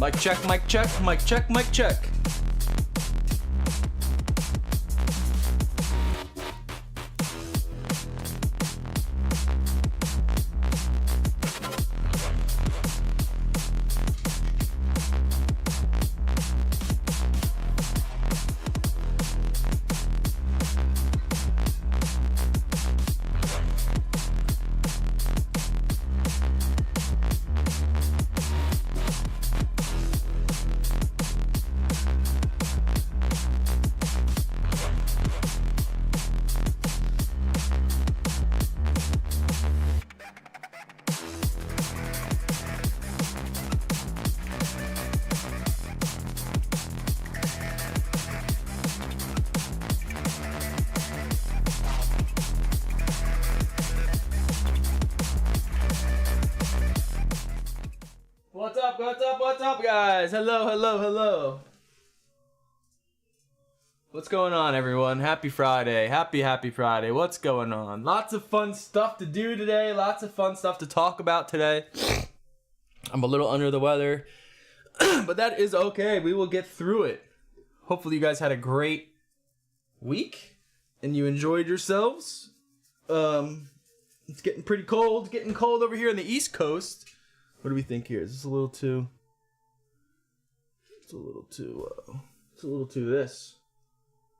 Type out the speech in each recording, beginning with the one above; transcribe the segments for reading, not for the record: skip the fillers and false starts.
Mic check, mic check, mic check, mic check. What's up, guys? Hello. What's going on, everyone? Happy Friday. Happy Friday. What's going on? Lots of fun stuff to do today. Lots of fun stuff to talk about today. I'm a little under the weather, but that is okay. We will get through it. Hopefully, you guys had a great week and you enjoyed yourselves. It's getting pretty cold. Getting cold over here on the East Coast. What do we think here? Is this a little too... It's a little too this.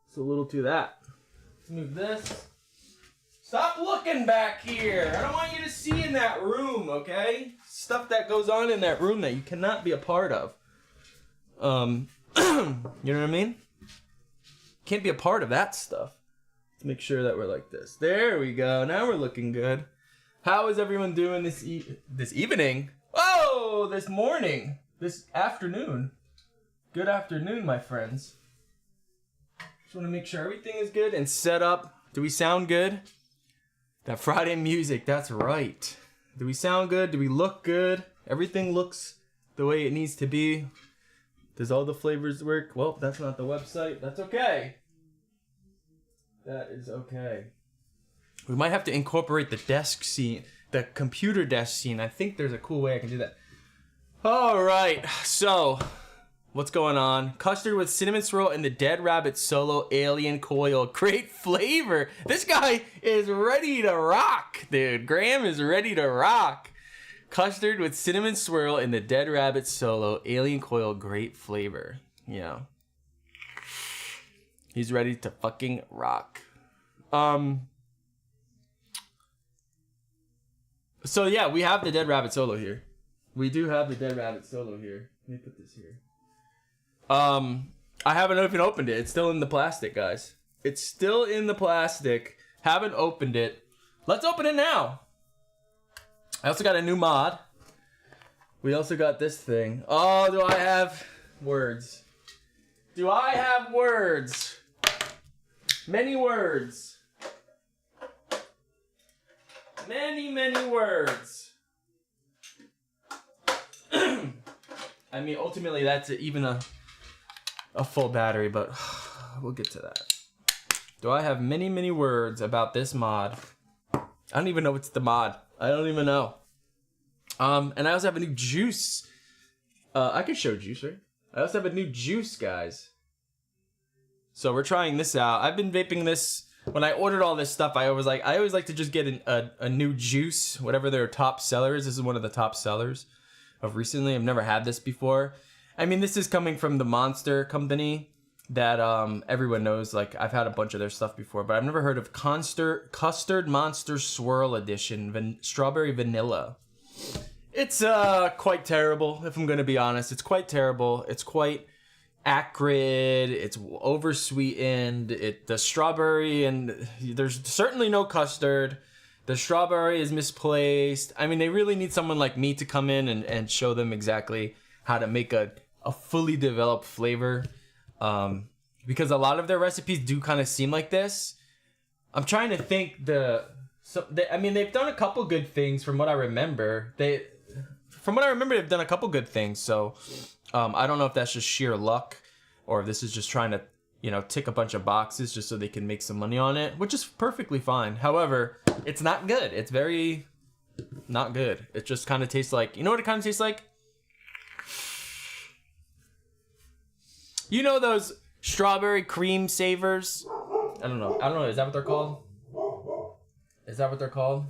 It's a little too that. Let's move this. Stop looking back here. I don't want you to see in that room, okay? Stuff that goes on in that room that you cannot be a part of. You know what I mean? Can't be a part of that stuff. Let's make sure that we're like this. There we go. Now we're looking good. How is everyone doing this evening? Oh, this morning, this afternoon. Good afternoon, my friends. Just want to make sure everything is good and set up. Do we sound good? That Friday music, that's right. Do we sound good? Do we look good? Everything looks the way it needs to be. Does all the flavors work? Well, that's not the website. That's okay. That is okay. We might have to incorporate the desk scene. The computer desk scene. I think there's a cool way I can do that. All right, so what's going on? Custard with cinnamon swirl and the Dead Rabbit Solo Alien Coil. Great flavor. This guy is ready to rock, dude. Graham is ready to rock. Custard with cinnamon swirl and the Dead Rabbit Solo Alien Coil. Great flavor. Yeah. He's ready to fucking rock. So yeah, we have the Dead Rabbit Solo here. We do have the Dead Rabbit Solo here. Let me put this here. I haven't even opened it. It's still in the plastic, guys. It's still in the plastic. Haven't opened it. Let's open it now. I also got a new mod. We also got this thing. Oh, do I have words? Do I have words? Many words. Many words. I mean, ultimately, that's even a full battery, but we'll get to that. Do I have many words about this mod? I don't even know what's the mod. I don't even know. And I also have a new juice. I can show juice, right? I also have a new juice, guys. So we're trying this out. I've been vaping this. When I ordered all this stuff, I always like to just get a new juice, whatever their top seller is. This is one of the top sellers of recently. I've never had this before. I mean, this is coming from the Monster company that everyone knows. Like, I've had a bunch of their stuff before, but I've never heard of Custard Monster Swirl Edition Strawberry Vanilla. It's quite terrible, if I'm going to be honest. It's quite terrible. It's quite acrid, it's oversweetened, the strawberry, and there's certainly no custard. The strawberry is misplaced. I mean, they really need someone like me to come in and show them exactly how to make a fully developed flavor, because a lot of their recipes do kind of seem like this. I'm trying to think I mean, they've done a couple good things from what I remember. They've done a couple good things, so I don't know if that's just sheer luck or if this is just trying to, tick a bunch of boxes just so they can make some money on it, which is perfectly fine. However, it's not good. It's very not good. It just kind of tastes like, you know what it kind of tastes like? You know those strawberry cream savers? I don't know. Is that what they're called? Is that what they're called?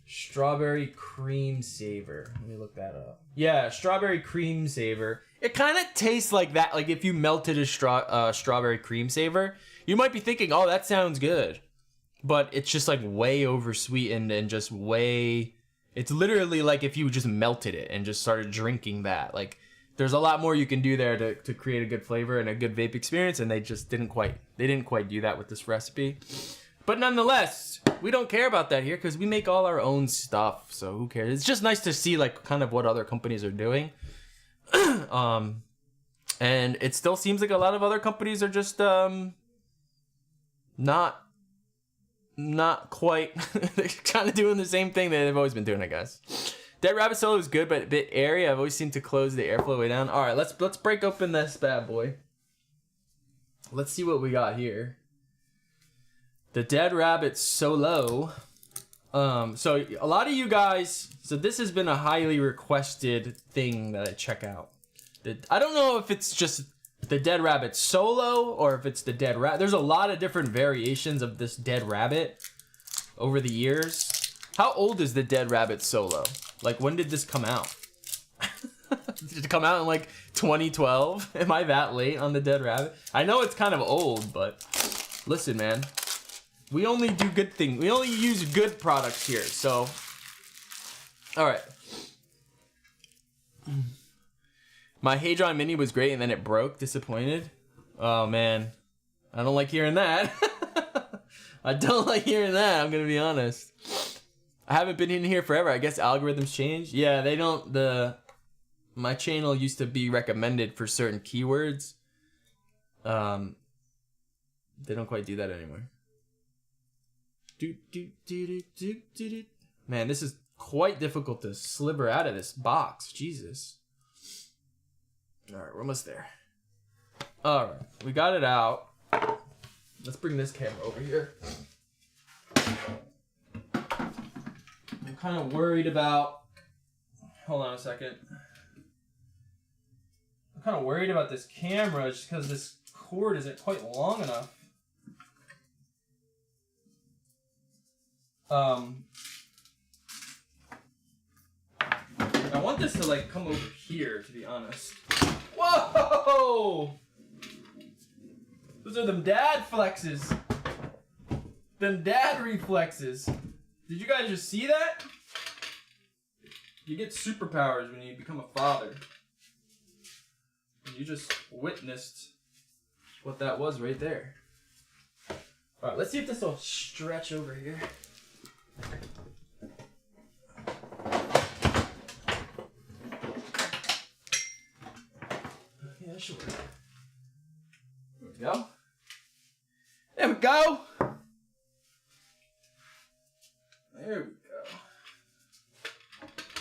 Strawberry cream saver. Let me look that up. Yeah, strawberry cream saver. It kind of tastes like that. Like if you melted a strawberry cream saver, you might be thinking, oh, that sounds good. But it's just like way over sweetened and just way... It's literally like if you just melted it and just started drinking that. Like there's a lot more you can do there to create a good flavor and a good vape experience, and they just didn't quite do that with this recipe. But nonetheless, we don't care about that here because we make all our own stuff, so who cares? It's just nice to see like kind of what other companies are doing. And it still seems like a lot of other companies are just not quite kind of doing the same thing that they've always been doing, I guess. Dead Rabbit Solo is good, but a bit airy. I've always seemed to close the airflow way down. All right, let's break open this bad boy. Let's see what we got here. The Dead Rabbit Solo. So a lot of you guys, so this has been a highly requested thing that I check out. I don't know if it's just the Dead Rabbit Solo or if it's the Dead Rabbit. There's a lot of different variations of this Dead Rabbit over the years. How old is the Dead Rabbit Solo? Like, when did this come out? Did it come out in like 2012? Am I that late on the Dead Rabbit? I know it's kind of old, but listen, man. We only do good things. We only use good products here, so. All right. My Hadron Mini was great and then it broke. Disappointed. Oh, man. I don't like hearing that. I don't like hearing that, I'm going to be honest. I haven't been in here forever. I guess algorithms change. Yeah, they don't. My channel used to be recommended for certain keywords. They don't quite do that anymore. Man, this is quite difficult to sliver out of this box. Jesus. All right, we're almost there. All right, we got it out. Let's bring this camera over here. I'm kind of worried about... Hold on a second. I'm kind of worried about this camera just because this cord isn't quite long enough. I want this to like come over here, to be honest. Whoa! Those are them dad flexes. Them dad reflexes. Did you guys just see that? You get superpowers when you become a father. And you just witnessed what that was right there. Alright, let's see if this will stretch over here. Yeah, sure. There we go. There we go! There we go.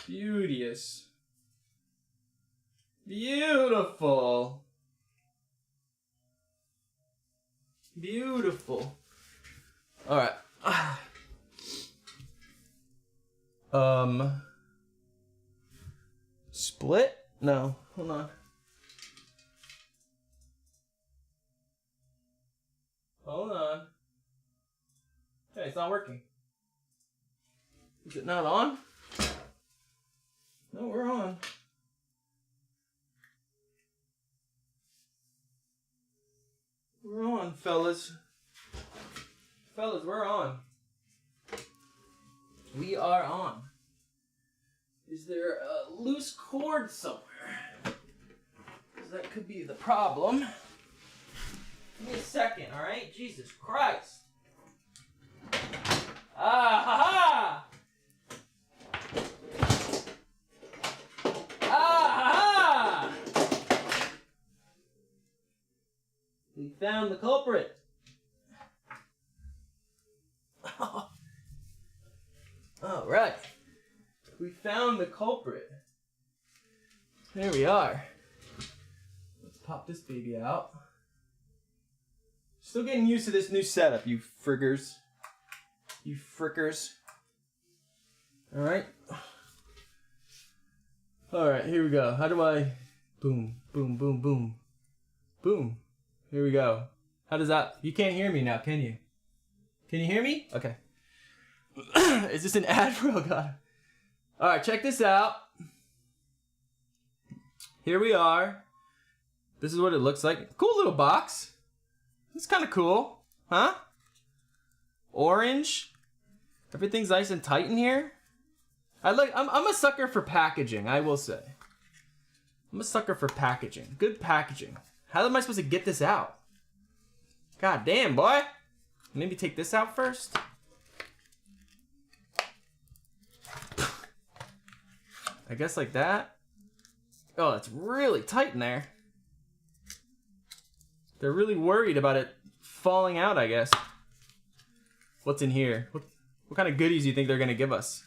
Beauteous. Beautiful. Beautiful. Alright. Split? No. Hold on. Hold on. Okay, it's not working. Is it not on? No, we're on. We're on, fellas. Fellas, we're on. We are on. Is there a loose cord somewhere? Because that could be the problem. Give me a second, alright? Jesus Christ. Ah, ha, ha! Ah, ha, ha! We found the culprit. All right. We found the culprit. There we are. Let's pop this baby out. Still getting used to this new setup, you friggers. You frickers. All right. All right, here we go. How do I... Boom, boom, boom, boom. Boom. Here we go. How does that... You can't hear me now, can you? Can you hear me? Okay. Is this an ad for... Oh, God. All right, check this out. Here we are. This is what it looks like. Cool little box. It's kind of cool. Huh? Orange. Everything's nice and tight in here. I'm a sucker for packaging, I will say. I'm a sucker for packaging. Good packaging. How am I supposed to get this out? God damn, boy. Maybe take this out first. I guess like that. Oh, it's really tight in there. They're really worried about it falling out, I guess. What's in here? What kind of goodies do you think they're gonna give us?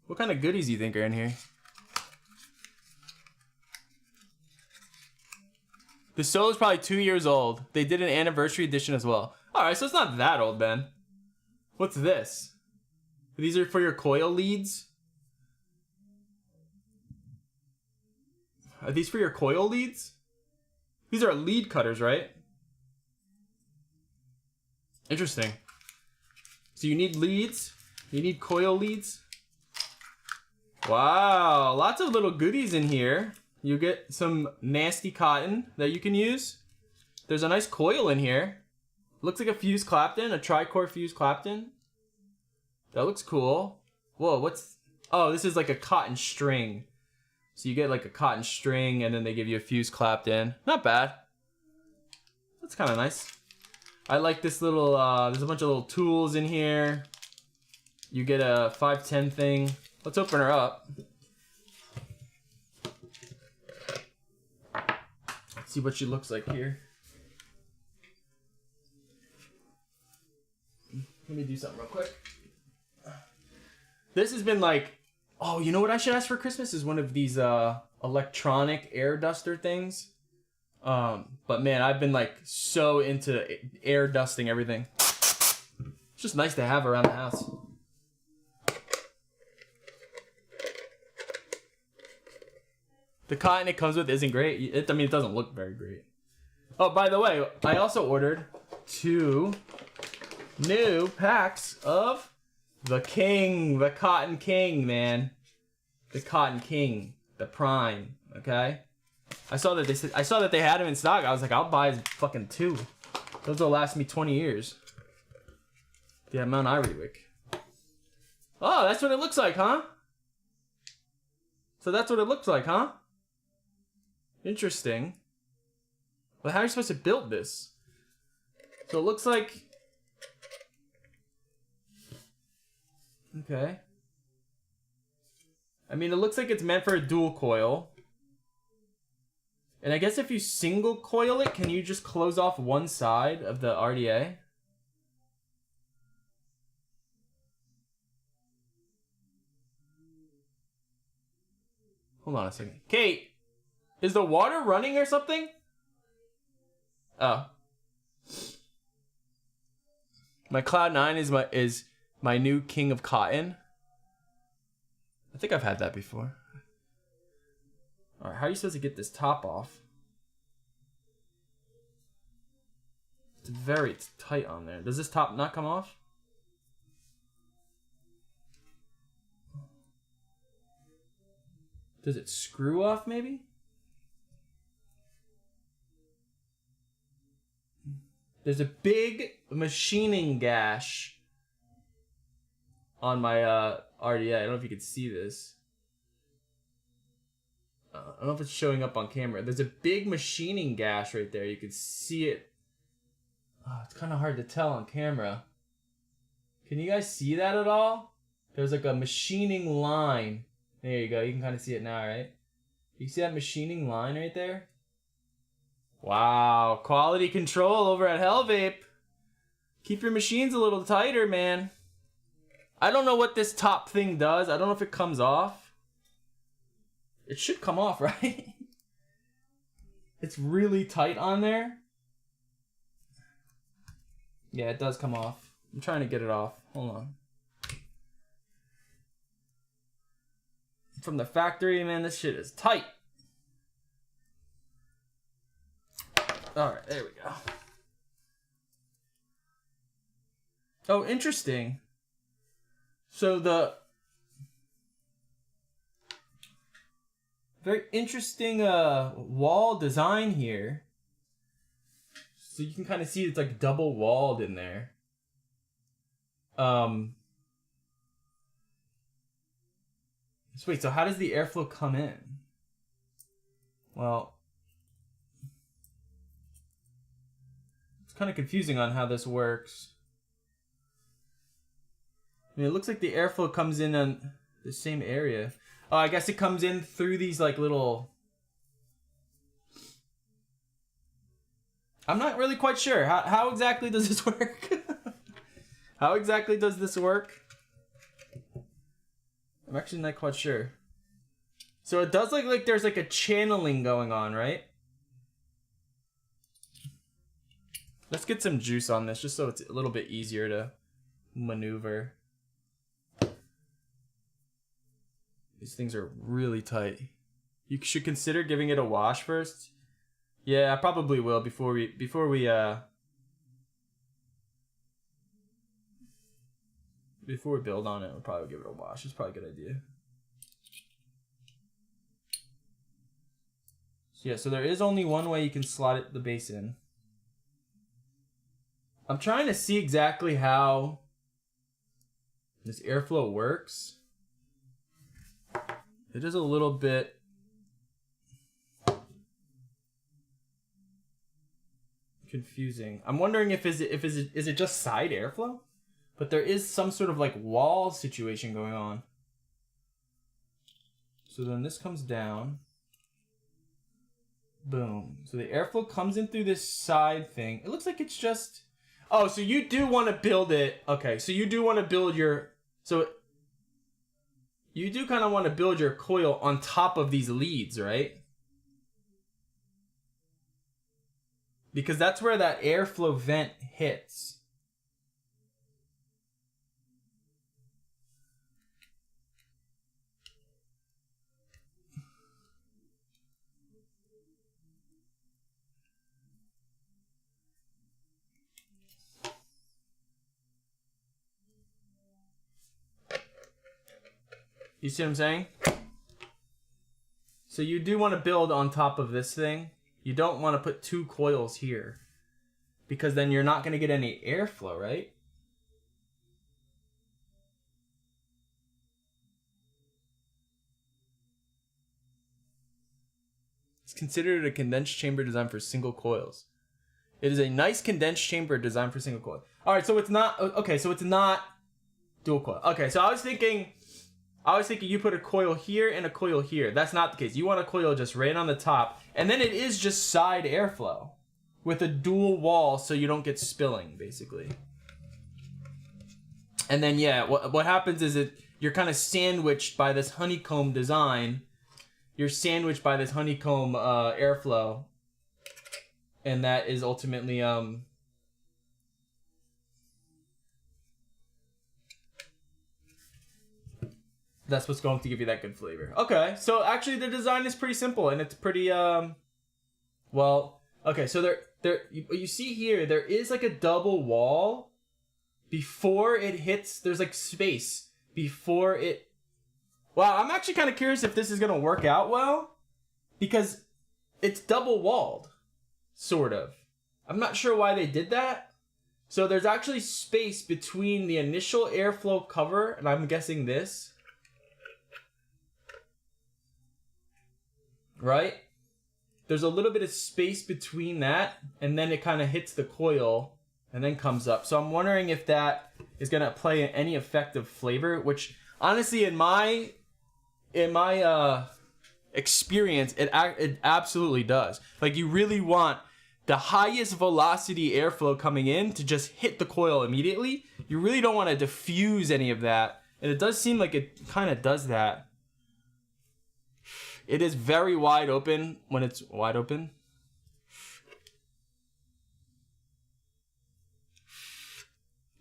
What kind of goodies do you think are in here? The Solo's probably 2 years old. They did an anniversary edition as well. Alright, so it's not that old, Ben. What's this? These are for your coil leads? Are these for your coil leads? These are lead cutters, right? Interesting. So you need leads. You need coil leads. Wow, lots of little goodies in here. You get some nasty cotton that you can use. There's a nice coil in here. Looks like a fuse Clapton, a tri-core fuse Clapton. That looks cool. Whoa, what's... Oh, this is like a cotton string. So you get like a cotton string and then they give you a fuse Clapton. Not bad. That's kind of nice. I like this little, there's a bunch of little tools in here. You get a 510 thing. Let's open her up. See what she looks like here. Let me do something real quick. This has been like, oh, you know what I should ask for Christmas is one of these electronic air duster things. But man, I've been like so into air dusting everything. It's just nice to have around the house. The cotton it comes with isn't great. I mean, it doesn't look very great. Oh, by the way, I also ordered 2 new packs of the King, the Cotton King, man. The Cotton King, the Prime, okay? I saw that they had them in stock. I was like, I'll buy fucking 2. Those will last me 20 years. Yeah, Mount Irywick. Oh, that's what it looks like, huh? So that's what it looks like, huh? Interesting. Well, how are you supposed to build this? So it looks like... Okay. I mean, it looks like it's meant for a dual coil. And I guess if you single coil it, can you just close off one side of the RDA? Hold on a second. Kate! Is the water running or something? Oh. My Cloud 9 is my new King of Cotton. I think I've had that before. Alright, how are you supposed to get this top off? It's very tight on there. Does this top not come off? Does it screw off maybe? There's a big machining gash on my RDA. I don't know if you can see this. I don't know if it's showing up on camera. There's a big machining gash right there. You can see it. Oh, it's kind of hard to tell on camera. Can you guys see that at all? There's like a machining line. There you go. You can kind of see it now, right? You see that machining line right there? Wow. Quality control over at Hellvape. Keep your machines a little tighter, man. I don't know what this top thing does. I don't know if it comes off. It should come off, right? It's really tight on there. Yeah, it does come off. I'm trying to get it off. Hold on. From the factory, man, this shit is tight. All right, there we go. Oh, interesting. So the very interesting wall design here. So you can kind of see it's like double walled in there. So wait, so how does the airflow come in? Well, it's kind of confusing on how this works. I mean, it looks like the airflow comes in on the same area. Oh, I guess it comes in through these like little... I'm not really quite sure. How exactly does this work? How exactly does this work? I'm actually not quite sure. So it does look like there's like a channeling going on, right? Let's get some juice on this just so it's a little bit easier to maneuver. These things are really tight. You should consider giving it a wash first. Yeah, I probably will before we build on it. We'll probably give it a wash. It's probably a good idea. So yeah, so there is only one way you can slot the base in. I'm trying to see exactly how this airflow works. It is a little bit confusing. I'm wondering if is it just side airflow? But there is some sort of like wall situation going on. So then this comes down. Boom. So the airflow comes in through this side thing. It looks like it's just... Oh, so you do want to build it... Okay, so you do want to build your... So you do kind of want to build your coil on top of these leads, right? Because that's where that airflow vent hits. You see what I'm saying? So you do want to build on top of this thing. You don't want to put two coils here, because then you're not going to get any airflow, right? It's considered a condensed chamber designed for single coils. It is a nice condensed chamber designed for single coil. All right, so it's not... Okay, so it's not dual coil. Okay, so I was thinking you put a coil here and a coil here. That's not the case. You want a coil just right on the top. And then it is just side airflow with a dual wall so you don't get spilling, basically. And then, yeah, what happens is you're kind of sandwiched by this honeycomb design. You're sandwiched by this honeycomb airflow. And that is ultimately... That's what's going to give you that good flavor. Okay, so actually the design is pretty simple and it's pretty well, okay, so you see here there is like a double wall before it hits. There's like space before it. Wow, I'm actually kind of curious if this is going to work out well, because it's double walled, sort of. I'm not sure why they did that. So there's actually space between the initial airflow cover, and I'm guessing this, right? There's a little bit of space between that, and then it kind of hits the coil and then comes up. So I'm wondering if that is going to play any effect of flavor, which honestly in my experience, it absolutely does. Like, you really want the highest velocity airflow coming in to just hit the coil immediately. You really don't want to diffuse any of that. And it does seem like it kind of does that. It is very wide open when it's wide open.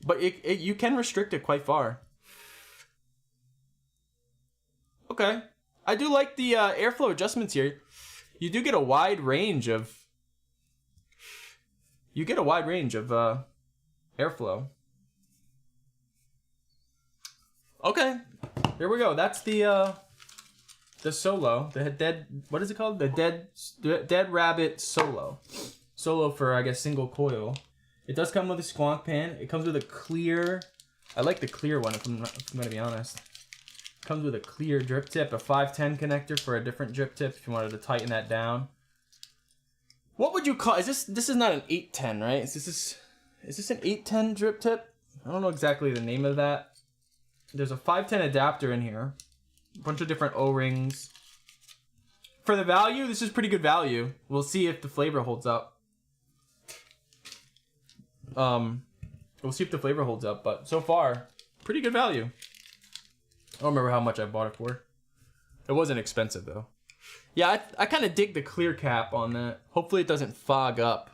But you can restrict it quite far. Okay. I do like the airflow adjustments here. You do get a wide range of you get a wide range of airflow. Okay, here we go. That's the Solo, the dead. What is it called? The dead rabbit Solo. Solo for, I guess, single coil. It does come with a squonk pan. It comes with a clear. I like the clear one. If I'm gonna be honest. It comes with a clear drip tip, a 510 connector for a different drip tip if you wanted to tighten that down. What would you call? Is this? This is not an 810, right? Is this an 810 drip tip? I don't know exactly the name of that. There's a 510 adapter in here. A bunch of different O-rings. For the value, this is pretty good value. We'll see if the flavor holds up. We'll see if the flavor holds up, but so far, pretty good value. I don't remember how much I bought it for. It wasn't expensive though. Yeah, I kind of dig the clear cap on that. Hopefully it doesn't fog up.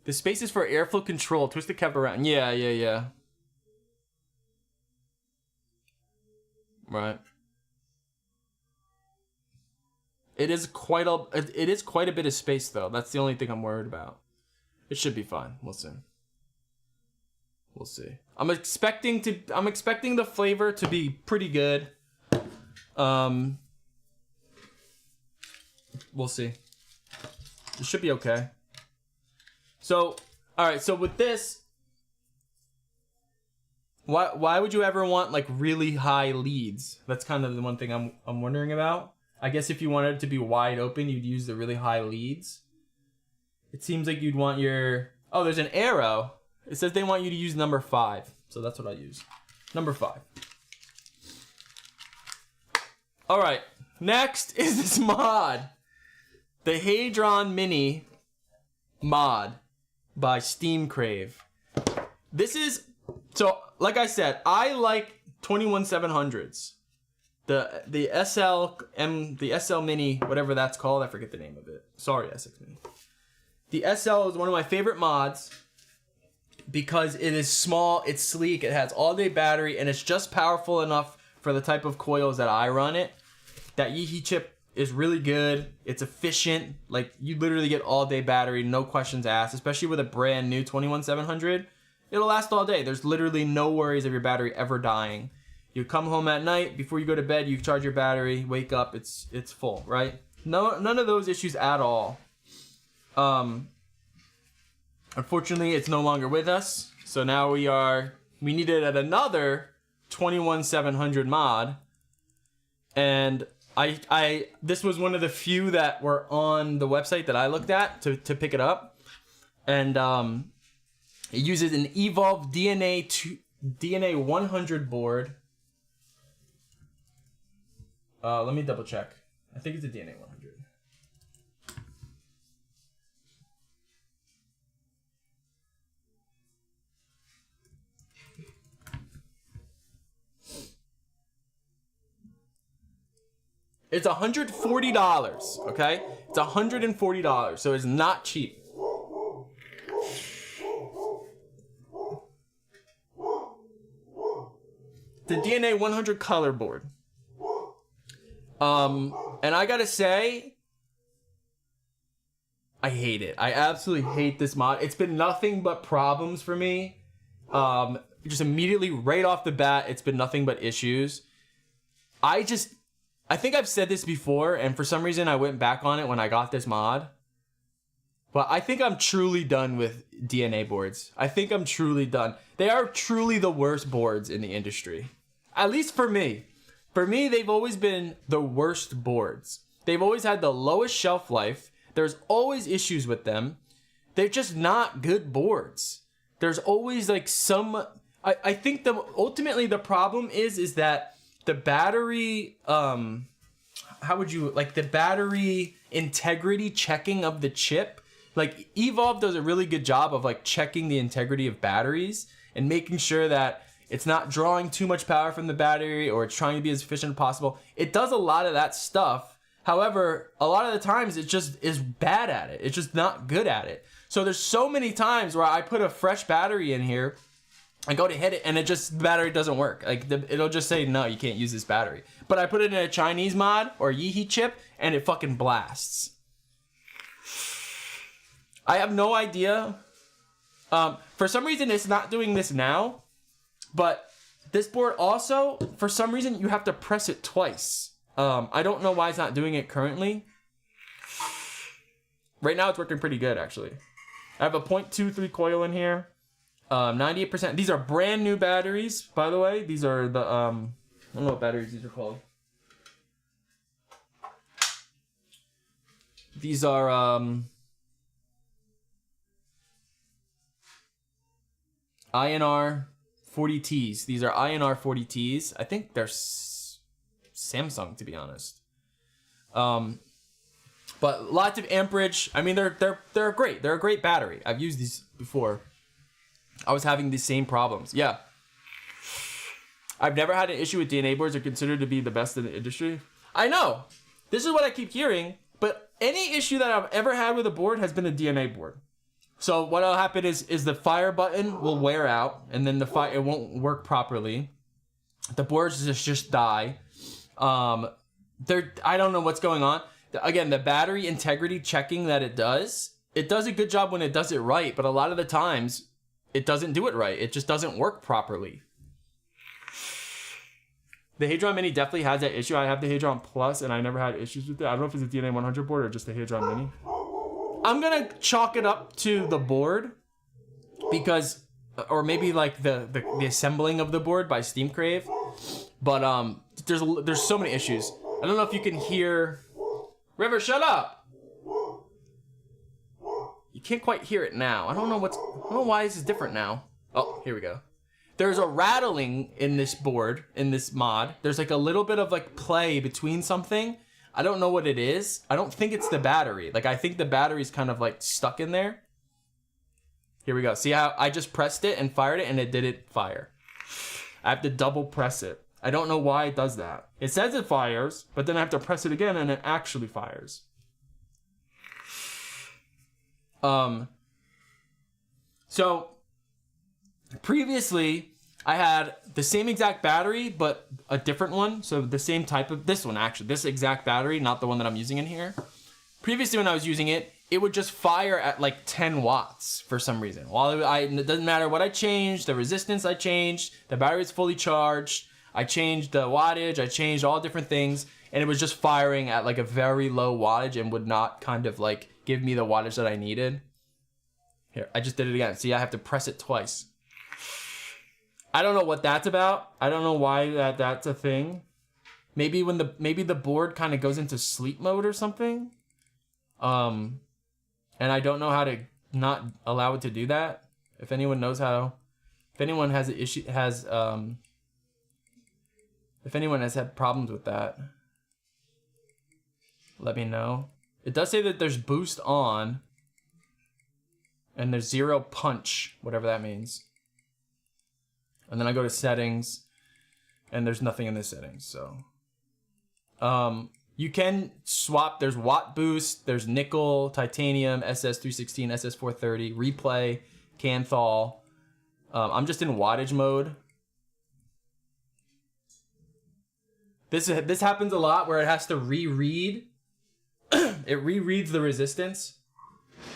The space is for airflow control. Twist the cap around. Yeah. Right. It is quite a bit of space though. That's the only thing I'm worried about. It should be fine. We'll see. We'll see. I'm expecting the flavor to be pretty good. We'll see. It should be okay. So, all right. So with this, why would you ever want like really high leads? That's kind of the one thing I'm wondering about. I guess if you wanted it to be wide open, you'd use the really high leads. It seems like you'd want your... Oh, there's an arrow. It says they want you to use number 5. So that's what I use. Number 5. All right. Next is this mod. The Hadron Mini mod by Steam Crave. This is... So, like I said, I like 21700s. The SL Mini, whatever that's called, I forget the name of it. Sorry, SX Mini. The SL is one of my favorite mods because it is small, it's sleek, it has all-day battery, and it's just powerful enough for the type of coils that I run it. That Yeehee chip is really good. It's efficient. Like, you literally get all-day battery, no questions asked, especially with a brand new 21700. It'll last all day. There's literally no worries of your battery ever dying. You come home at night, before you go to bed, you charge your battery, wake up, it's full, right? None of those issues at all. Unfortunately, it's no longer with us. So now we needed another 21700 mod. And this was one of the few that were on the website that I looked at to pick it up. And it uses an Evolve DNA 100 board. Let me double check. I think it's a DNA 100. It's $140, okay? It's $140, so it's not cheap. The DNA 100 color board. And I gotta say, I hate it. I absolutely hate this mod. It's been nothing but problems for me. Just immediately, right off the bat, it's been nothing but issues. I think I've said this before, and for some reason I went back on it when I got this mod. But I think I'm truly done with DNA boards. I think I'm truly done. They are truly the worst boards in the industry. At least for me. For me, they've always been the worst boards. They've always had the lowest shelf life. There's always issues with them. They're just not good boards. There's always like some... I think ultimately the problem is that the battery, the battery integrity checking of the chip, like Evolve does a really good job of like checking the integrity of batteries and making sure that it's not drawing too much power from the battery or it's trying to be as efficient as possible. It does a lot of that stuff. However, a lot of the times it just is bad at it. It's just not good at it. So there's so many times where I put a fresh battery in here, I go to hit it and the battery doesn't work. Like it'll just say, no, you can't use this battery. But I put it in a Chinese mod or Yeehee chip and it fucking blasts. I have no idea. For some reason, it's not doing this now. But this board also, for some reason, you have to press it twice. I don't know why it's not doing it currently. Right now, it's working pretty good, actually. I have a 0.23 coil in here. 98%. These are brand new batteries, by the way. These are the, I don't know what batteries these are called. These are, INR 40Ts. These are INR 40Ts. I think they're Samsung, to be honest. But lots of amperage. I mean, they're great. They're a great battery. I've used these before. I was having the same problems. Yeah. I've never had an issue with DNA boards. They're considered to be the best in the industry. I know. This is what I keep hearing. But any issue that I've ever had with a board has been a DNA board. So what'll happen is the fire button will wear out, and then it won't work properly. The boards just die. I don't know what's going on. Again, the battery integrity checking that it does a good job when it does it right, but a lot of the times it doesn't do it right. It just doesn't work properly. The Hadron Mini definitely has that issue. I have the Hadron Plus, and I never had issues with it. I don't know if it's a DNA 100 board or just the Hadron Mini. I'm gonna chalk it up to the board because, or maybe like the assembling of the board by Steam Crave. But there's so many issues. I don't know if you can hear. River, shut up! You can't quite hear it now. I don't know why this is different now. Oh, here we go. There's a rattling in this board, in this mod. There's like a little bit of like play between something. I don't know what it is. I don't think it's the battery. Like, I think the battery's kind of like stuck in there. Here we go. See how I just pressed it and fired it and it didn't fire. I have to double press it. I don't know why it does that. It says it fires, but then I have to press it again and it actually fires. So previously I had the same exact battery, but a different one. So the same type of, this one actually, this exact battery, not the one that I'm using in here. Previously when I was using it, it would just fire at like 10 watts for some reason. It doesn't matter what I changed, the resistance I changed, the battery is fully charged, I changed the wattage, I changed all different things, and it was just firing at like a very low wattage and would not kind of like give me the wattage that I needed. Here, I just did it again. See, I have to press it twice. I don't know what that's about. I don't know why that's a thing. Maybe the board kind of goes into sleep mode or something. And I don't know how to not allow it to do that. If anyone knows how, if anyone has an issue, if anyone has had problems with that, let me know. It does say that there's boost on and there's 0 punch, whatever that means. And then I go to settings and there's nothing in the settings. So, you can swap. There's watt boost, there's nickel, titanium, SS316, SS430, replay, Canthal. I'm just in wattage mode. This happens a lot where it has to reread. It rereads the resistance.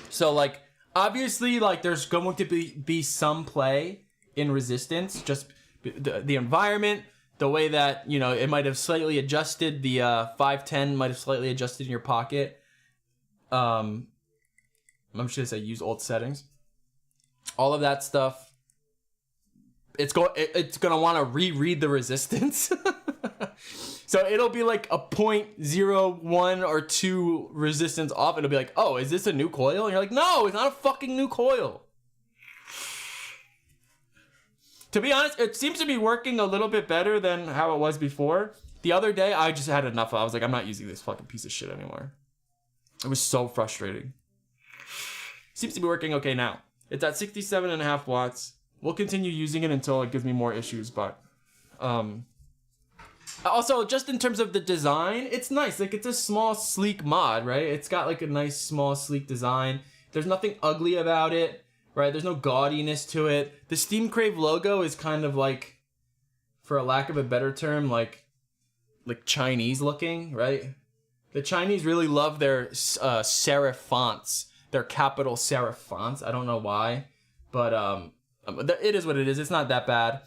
So like, obviously, like there's going to be some play in resistance, just the environment, the way that, you know, it might have slightly adjusted, the 510 might have slightly adjusted in your pocket. I'm just gonna say use old settings. All of that stuff. It's gonna want to reread the resistance. So it'll be like a 0.01 or 2 resistance off. It'll be like, oh, is this a new coil? And you're like, no, it's not a fucking new coil. To be honest, it seems to be working a little bit better than how it was before. The other day, I just had enough. I was like, I'm not using this fucking piece of shit anymore. It was so frustrating. Seems to be working okay now. It's at 67.5 watts. We'll continue using it until it gives me more issues, but... Also, just in terms of the design, it's nice. Like, it's a small, sleek mod, right? It's got like a nice, small, sleek design. There's nothing ugly about it. Right, there's no gaudiness to it. The Steam Crave logo is kind of like, for a lack of a better term, like Chinese looking, right? The Chinese really love their serif fonts. they're capital serif fonts. I don't know why, but it is what it is. It's not that bad.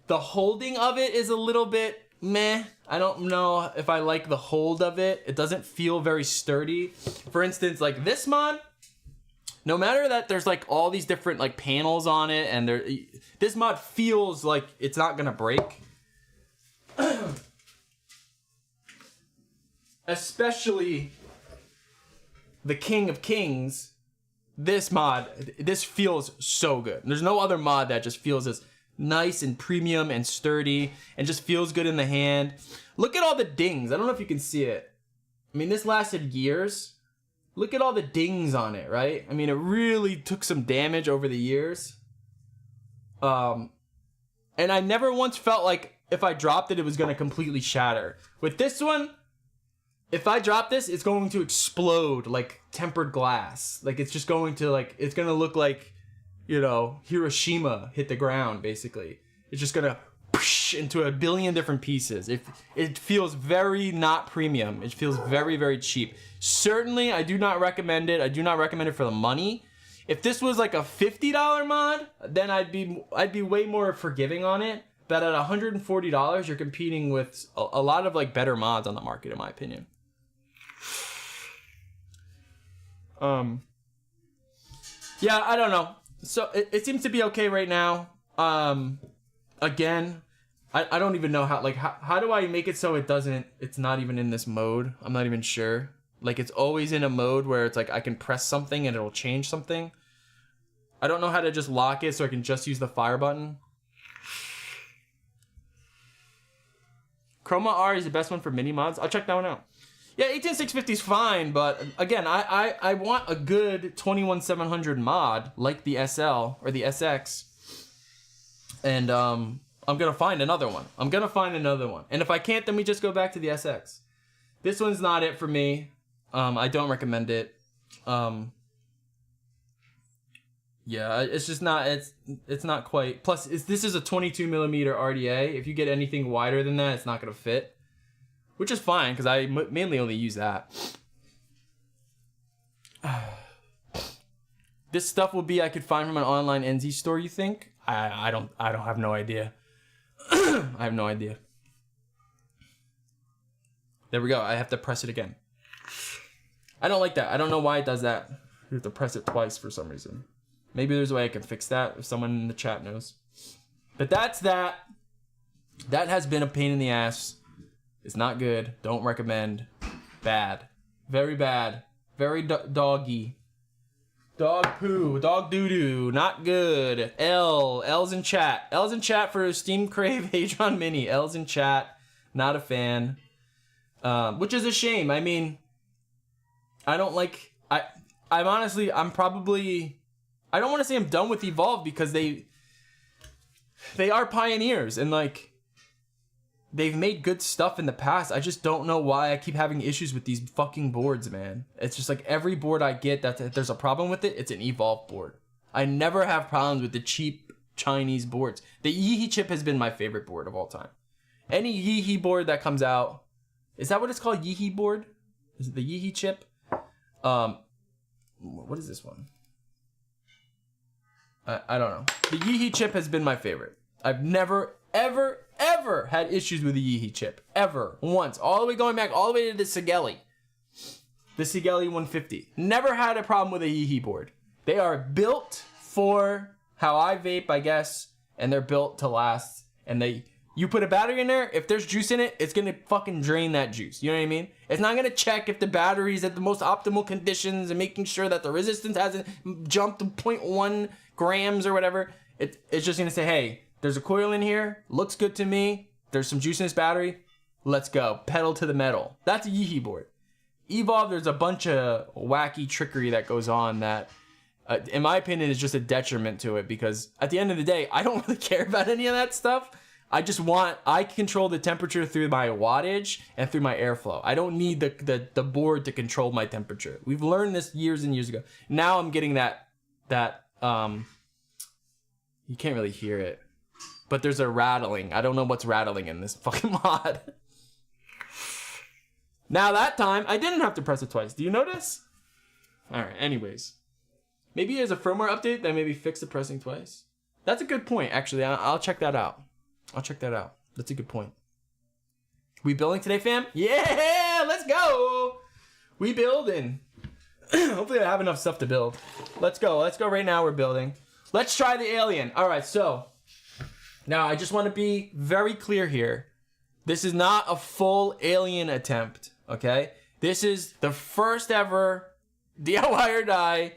The holding of it is a little bit meh. I don't know if I like the hold of it. It doesn't feel very sturdy. For instance, like this mod, no matter that there's like all these different like panels on it, and this mod feels like it's not gonna break. Especially the King of Kings, this feels so good. There's no other mod that just feels as nice and premium and sturdy and just feels good in the hand. Look at all the dings. I don't know if you can see it. I mean, this lasted years. Look at all the dings on it, right? I mean, it really took some damage over the years. And I never once felt like if I dropped it, it was going to completely shatter. With this one, if I drop this, it's going to explode like tempered glass. Like it's just going to like, it's going to look like, you know, Hiroshima hit the ground, basically. It's just going to push into a billion different pieces. It feels very not premium. It feels very, very cheap. Certainly, I do not recommend it. I do not recommend it for the money. If this was like a $50 mod, then I'd be way more forgiving on it. But at $140, you're competing with a lot of like better mods on the market, in my opinion. Yeah, I don't know. So it seems to be okay right now. Again, I don't even know how do I make it so it's not even in this mode? I'm not even sure. Like it's always in a mode where it's like I can press something and it'll change something. I don't know how to just lock it so I can just use the fire button. Chroma R is the best one for mini mods. I'll check that one out. Yeah, 18650 is fine, but again, I want a good 21700 mod like the SL or the SX, and I'm gonna find another one. And if I can't, then we just go back to the SX. This one's not it for me. I don't recommend it. Yeah, it's just not. It's not quite. Plus, this is a 22mm RDA. If you get anything wider than that, it's not gonna fit. Which is fine, because I mainly only use that. This stuff will be I could find from an online NZ store, you think? I don't have no idea. I have no idea. There we go. I have to press it again. I don't like that. I don't know why it does that. You have to press it twice for some reason. Maybe there's a way I can fix that if someone in the chat knows. But that's that. That has been a pain in the ass. It's not good. Don't recommend. Bad. Very bad. Very doggy. Dog poo. Dog doo-doo. Not good. L's in chat. L's in chat for Steam Crave Hadron Mini. L's in chat. Not a fan. Which is a shame. I mean, I don't like... I'm honestly... I don't want to say I'm done with Evolve because they are pioneers and like... They've made good stuff in the past. I just don't know why I keep having issues with these fucking boards, man. It's just like every board I get that there's a problem with it, it's an Evolve board. I never have problems with the cheap Chinese boards. The Yeehee chip has been my favorite board of all time. Any Yeehee board that comes out, is that what it's called? Yeehee board? Is it the Yeehee chip? What is this one? I don't know. The Yeehee chip has been my favorite. I've never, ever had issues with the Yeehee chip. Ever. Once. All the way going back, all the way to the Sigelli. The Sigelli 150. Never had a problem with a Yeehee board. They are built for how I vape, I guess, and they're built to last. And you put a battery in there, if there's juice in it, it's gonna fucking drain that juice. You know what I mean? It's not gonna check if the battery's at the most optimal conditions and making sure that the resistance hasn't jumped to 0.1 grams or whatever. It's just gonna say, hey, there's a coil in here, looks good to me, there's some juice in this battery, let's go. Pedal to the metal. That's a Yeehee board. Evolve, there's a bunch of wacky trickery that goes on that, in my opinion, is just a detriment to it because at the end of the day, I don't really care about any of that stuff. I control the temperature through my wattage and through my airflow. I don't need the board to control my temperature. We've learned this years and years ago. Now I'm getting that you can't really hear it. But there's a rattling. I don't know what's rattling in this fucking mod. Now that time, I didn't have to press it twice. Do you notice? Alright, anyways. Maybe there's a firmware update that maybe fixed the pressing twice. That's a good point, actually. I'll check that out. I'll check that out. That's a good point. We building today, fam? Yeah, let's go. We building. Hopefully I have enough stuff to build. Let's go. Let's go right now. We're building. Let's try the alien. All right, so now I just want to be very clear here. This is not a full alien attempt, okay? This is the first ever DIY or die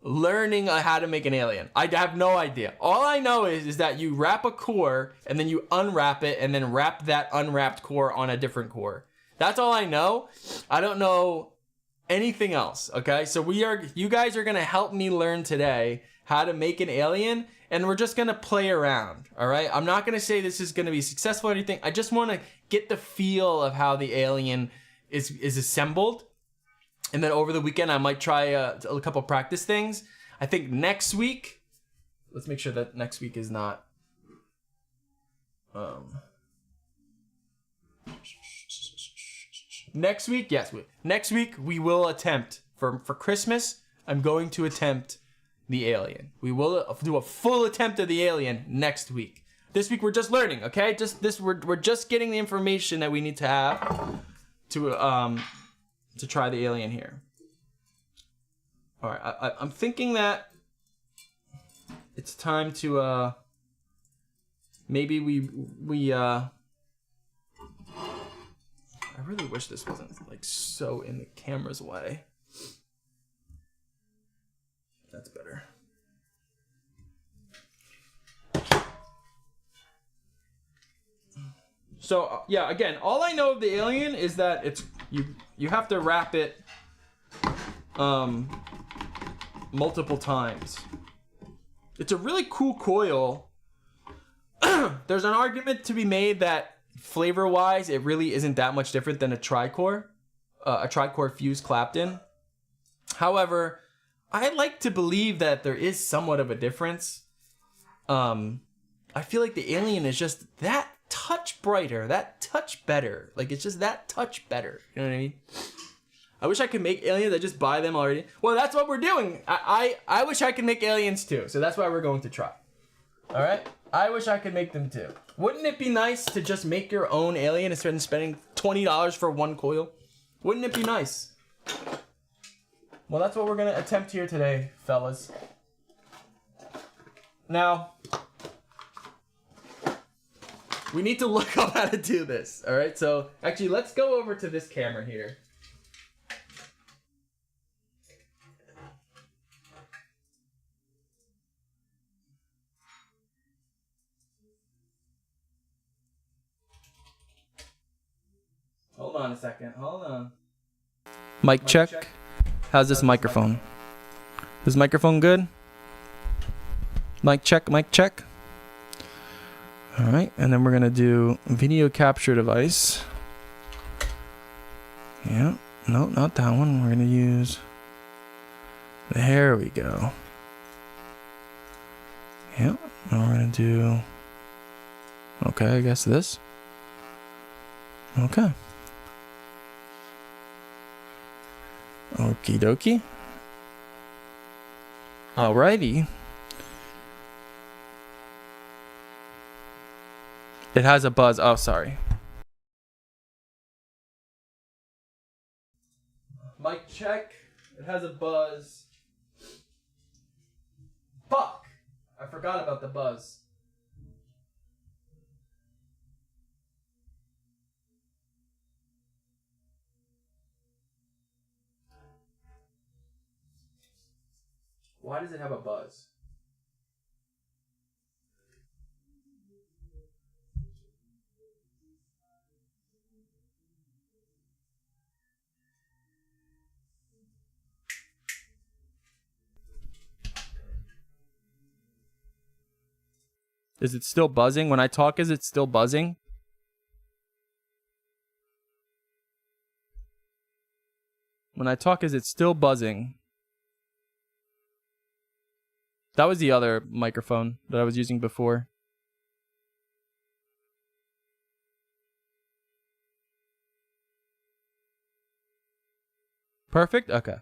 learning how to make an alien. I have no idea. All I know is that you wrap a core and then you unwrap it and then wrap that unwrapped core on a different core. That's all I know. I don't know anything else, okay? So you guys are gonna help me learn today how to make an alien, and we're just gonna play around, all right? I'm not gonna say this is gonna be successful or anything. I just wanna get the feel of how the alien is assembled. And then over the weekend, I might try a couple practice things. I think next week, let's make sure that next week is not, next week, yes. Next week, we will attempt, for Christmas, I'm going to attempt the alien. We will do a full attempt of the alien next week. This week, we're just learning, okay? We're just getting the information that we need to have to try the alien here. All right, I'm thinking that it's time to maybe we I really wish this wasn't like so in the camera's way. That's better. So yeah, again, all I know of the alien is that it's you have to wrap it multiple times. It's a really cool coil. There's an argument to be made that flavor-wise, it really isn't that much different than a tricore fused Clapton. However, I like to believe that there is somewhat of a difference. I feel like the alien is just that touch brighter, that touch better. Like, it's just that touch better. You know what I mean? I wish I could make aliens. I just buy them already. Well, that's what we're doing. I wish I could make aliens too. So that's why we're going to try. All right? I wish I could make them too. Wouldn't it be nice to just make your own alien instead of spending $20 for one coil? Wouldn't it be nice? Well, that's what we're going to attempt here today, fellas. Now, we need to look up how to do this, all right? So, actually, let's go over to this camera here. Hold on a second, hold on. Mic check. How's this microphone? Is microphone good? Mic check, mic check. All right, and then we're gonna do video capture device. Yeah, no, not that one. We're gonna use, there we go. Yeah, and we're gonna do, okay, I guess this. Okay. Okie dokie. Alrighty. It has a buzz. Oh, sorry. Mic check. It has a buzz. Fuck! I forgot about the buzz. Why does it have a buzz? Is it still buzzing? When I talk, is it still buzzing? When I talk, is it still buzzing? That was the other microphone that I was using before. Perfect? Okay.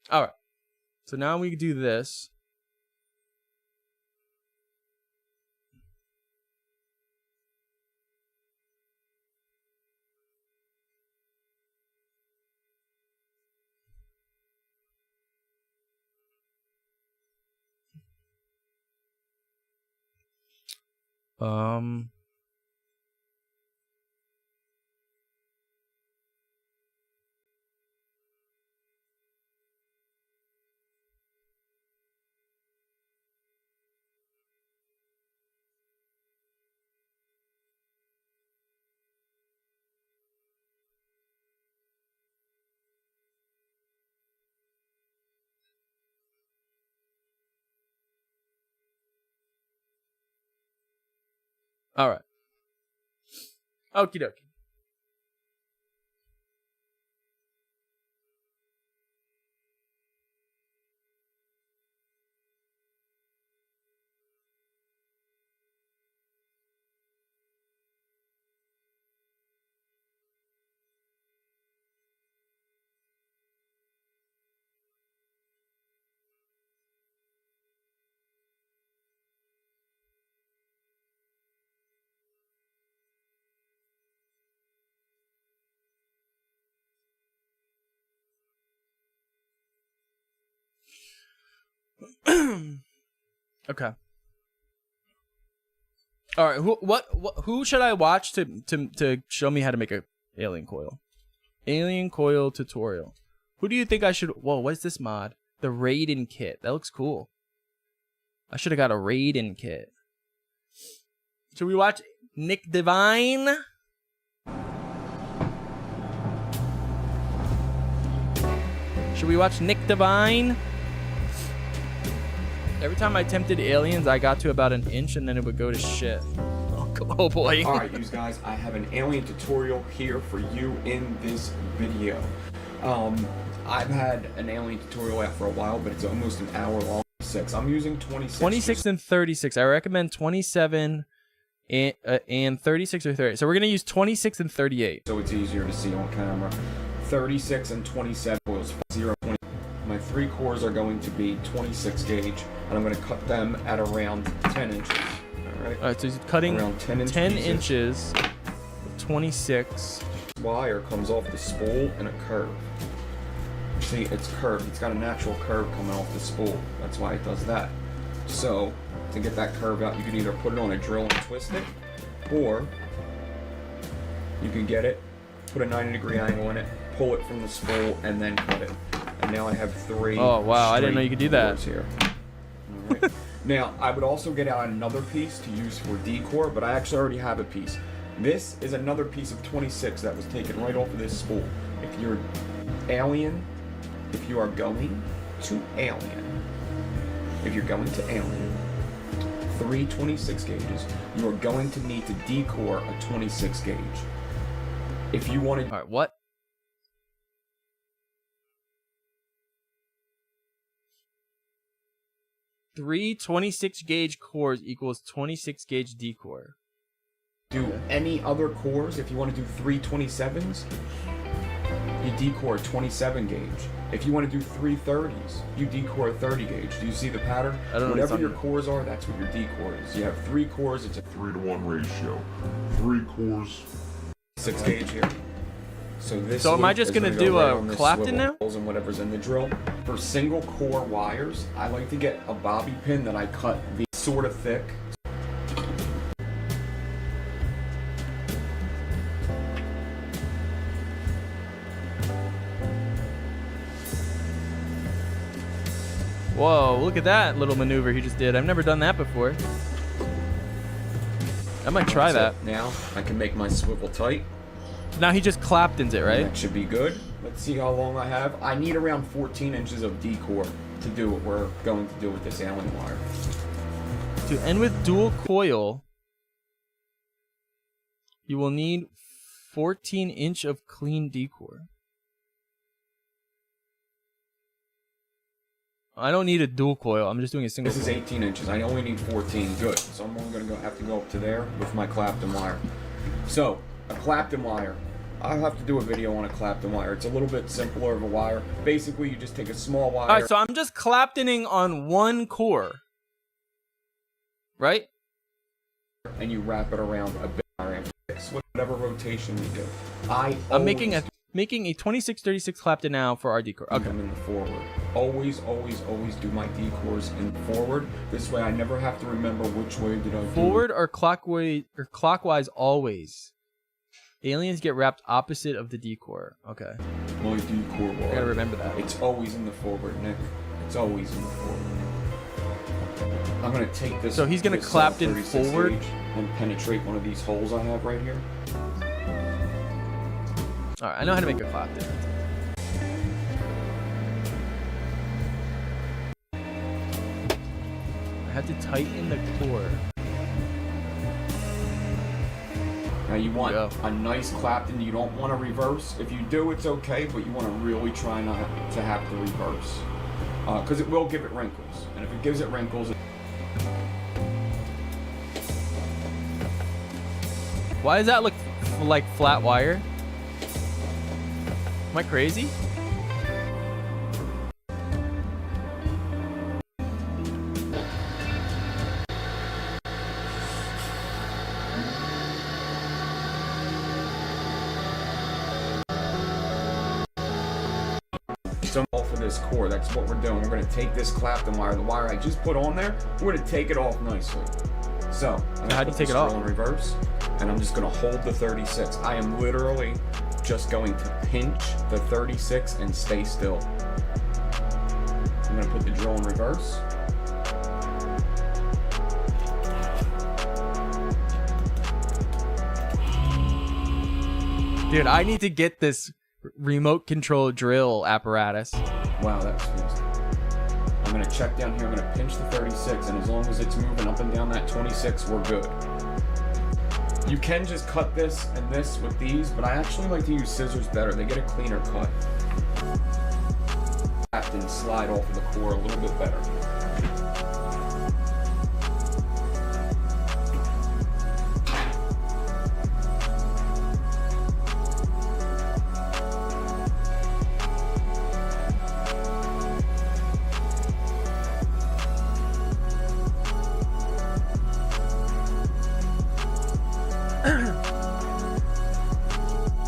All right. So now we do this. All right. Okie dokie. Okay. All right. Who should I watch to show me how to make a alien coil? Alien coil tutorial. Who do you think I should? Whoa, what is this mod? The Raiden kit. That looks cool. I should have got a Raiden kit. Should we watch Nick Divine? Should we watch Nick Divine? Every time I attempted aliens, I got to about an inch and then it would go to shit. Oh boy. Alright, you guys, I have an alien tutorial here for you in this video. I've had an alien tutorial out for a while, but it's almost an hour long. I'm using 26. 26 and 36. I recommend 27 and 36 or 30. So we're going to use 26 and 38. So it's easier to see on camera. 36 and 27 coils, 0, 20. My 3 cores are going to be 26 gauge, and I'm going to cut them at around 10 inches. Alright, so he's cutting around 10 inches, 26. Wire comes off the spool in a curve. See, it's curved. It's got a natural curve coming off the spool. That's why it does that. So, to get that curve out, you can either put it on a drill and twist it, or you can get it, put a 90-degree angle in it, pull it from the spool, and then cut it. And now I have 3. Oh wow, I didn't know you could do that. Here. All right. Now, I would also get out another piece to use for decor, but I actually already have a piece. This is another piece of 26 that was taken right off of this spool. If you're alien, if you are going to alien, 3 26 gauges, you are going to need to decor a 26 gauge. If you want to... Alright, what? Three 26 gauge cores equals 26 gauge decor. Do any other cores, if you want to do 3 27s, you decor 27 gauge. If you want to do 3 30s, you decor 30 gauge. Do you see the pattern? I don't know. Whatever your cores are, that's what your decor is. You have 3 cores, it's a 3-to-1 ratio. 3 cores, 6 gauge here. So this. So am I just gonna do right a Clapton now? And whatever's in the drill. For single core wires, I like to get a bobby pin that I cut sort of thick. Whoa, look at that little maneuver he just did. I've never done that before. I might try that. Now I can make my swivel tight. Now he just Claptons it, right? That should be good. Let's see how long I have. I need around 14 inches of decor to do what we're going to do with this alien wire. To end with dual coil, you will need 14 inch of clean decor. I don't need a dual coil. I'm just doing a single. This is 18 inches. I only need 14. Good. So I'm only going to have to go up to there with my Clapton wire. So, a Clapton wire. I'll have to do a video on a Clapton wire. It's a little bit simpler of a wire. Basically, you just take a small wire. All right, so I'm just Claptoning on one core, right? And you wrap it around a big wire and fix whatever rotation you do. I'm making a 2636 Clapton now for our D core. Okay. I'm in the forward. Always do my D cores in forward. This way I never have to remember which way did I do. Forward or clockwise always. Aliens get wrapped opposite of the D core. Okay. My D core wire. I gotta remember that. It's always in the forward, Nick. It's always in the forward. I'm gonna take this. So he's gonna Clapton forward and penetrate one of these holes I have right here. All right, I know how to make a Clapton. I had to tighten the core. Now you want a nice Clapton. You don't want to reverse. If you do, it's okay, but you want to really try not to have to reverse. Because it will give it wrinkles. And if it gives it wrinkles... Why does that look like flat wire? Am I crazy? Some off of this core. That's what we're doing. We're going to take this Clapton wire, the wire I just put on there, we're going to take it off nicely. So, how do you take it off? In reverse, and I'm just going to hold the 36. I am literally just going to pinch the 36 and stay still. I'm going to put the drill in reverse. Dude, I need to get this remote control drill apparatus. Wow, that's fast. I'm going to check down here. I'm going to pinch the 36, and as long as it's moving up and down that 26, we're good. You can just cut this and this with these, but I actually like to use scissors better. They get a cleaner cut. And slide off of the core a little bit better.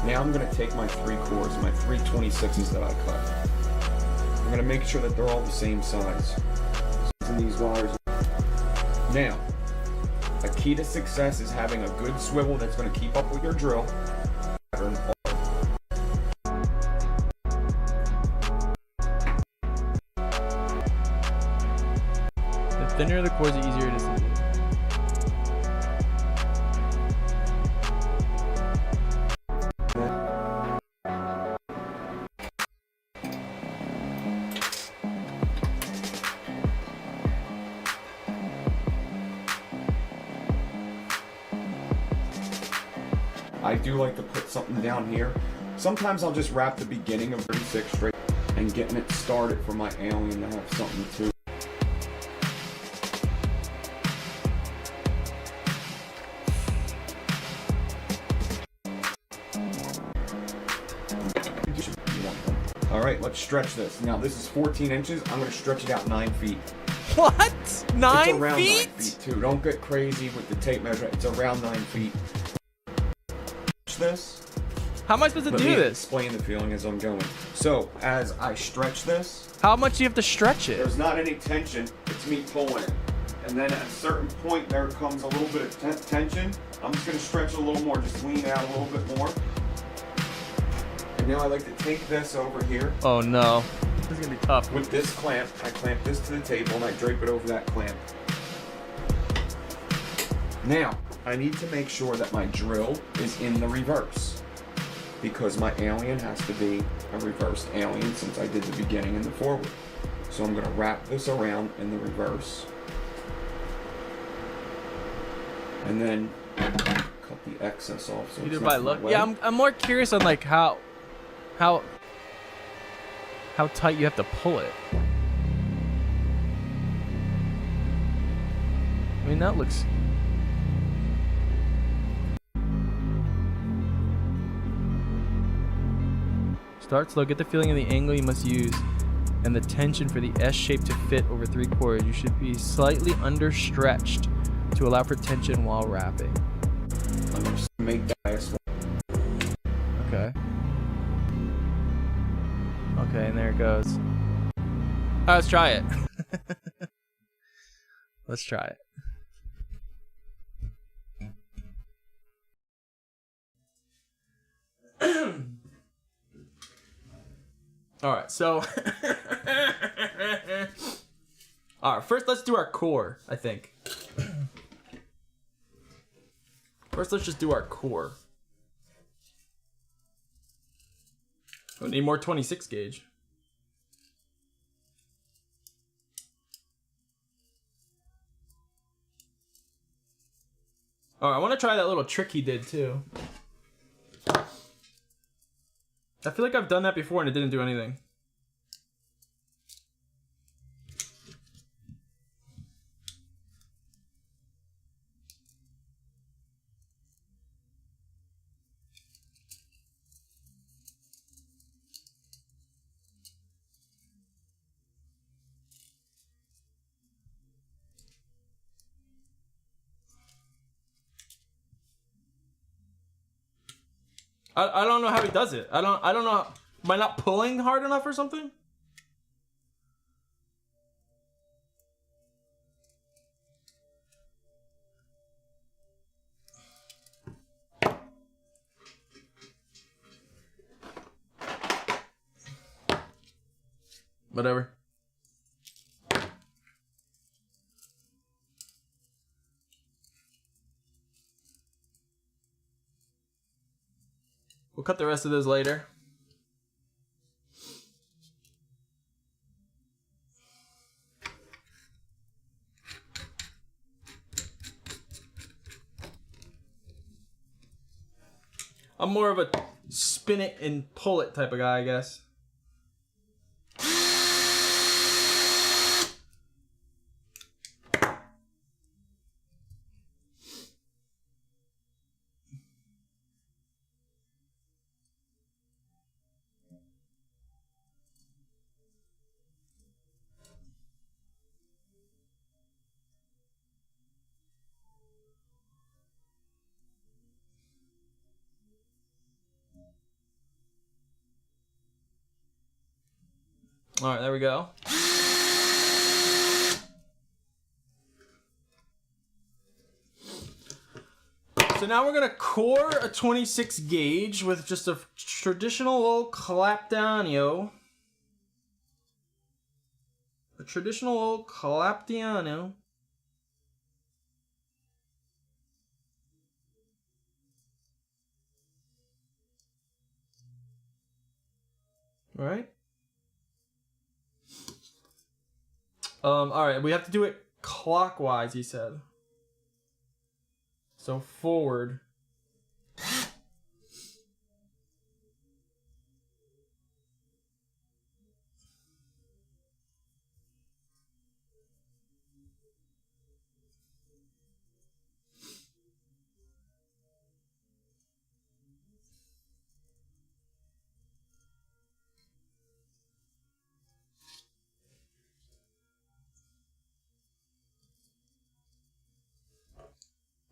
Now I'm going to take my 3 cores, my 3 26s that I cut. I'm going to make sure that they're all the same size. Using these wires. Now, a key to success is having a good swivel that's going to keep up with your drill. The thinner the cores, the easier it is to do. I do like to put something down here. Sometimes I'll just wrap the beginning of 36 straight and getting it started for my alien to have something to. Alright, let's stretch this. Now this is 14 inches. I'm going to stretch it out 9 feet. What? 9 it's around feet? 9 feet too. Don't get crazy with the tape measure. It's around 9 feet. This. How am I supposed to Let do me this? Explain the feeling as I'm going. So as I stretch this, How much do you have to stretch it? there's not any tension. It's me pulling it, and then at a certain point there comes a little bit of tension. I'm just going to stretch a little more, just lean out a little bit more. And now I like to take this over here. Oh no, this is gonna be tough. With this clamp, I clamp this to the table and I drape it over that clamp. Now, I need to make sure that my drill is in the reverse, because my alien has to be a reversed alien since I did the beginning and the forward. So I'm going to wrap this around in the reverse. And then cut the excess off. So You it's do it not by in the look. way. Yeah, I'm more curious on like how tight you have to pull it. I mean, that looks. Start slow. Get the feeling of the angle you must use and the tension for the S shape to fit over 3 coils. You should be slightly understretched to allow for tension while wrapping. I'm gonna just make that ice. Okay. Okay, and there it goes. All right, let's try it. Let's try it. All right, so all right, first let's do our core, I think. First let's just do our core. We need more 26 gauge. All right, I want to try that little trick he did too. I feel like I've done that before and it didn't do anything. I don't know how he does it. I don't know. Am I not pulling hard enough or something? Whatever. We'll cut the rest of those later. I'm more of a spin it and pull it type of guy, I guess. All right, there we go. So now we're gonna core a 26 gauge with just a traditional old clapdownio. A traditional old clapdownio. All right. All right, we have to do it clockwise, he said. So forward.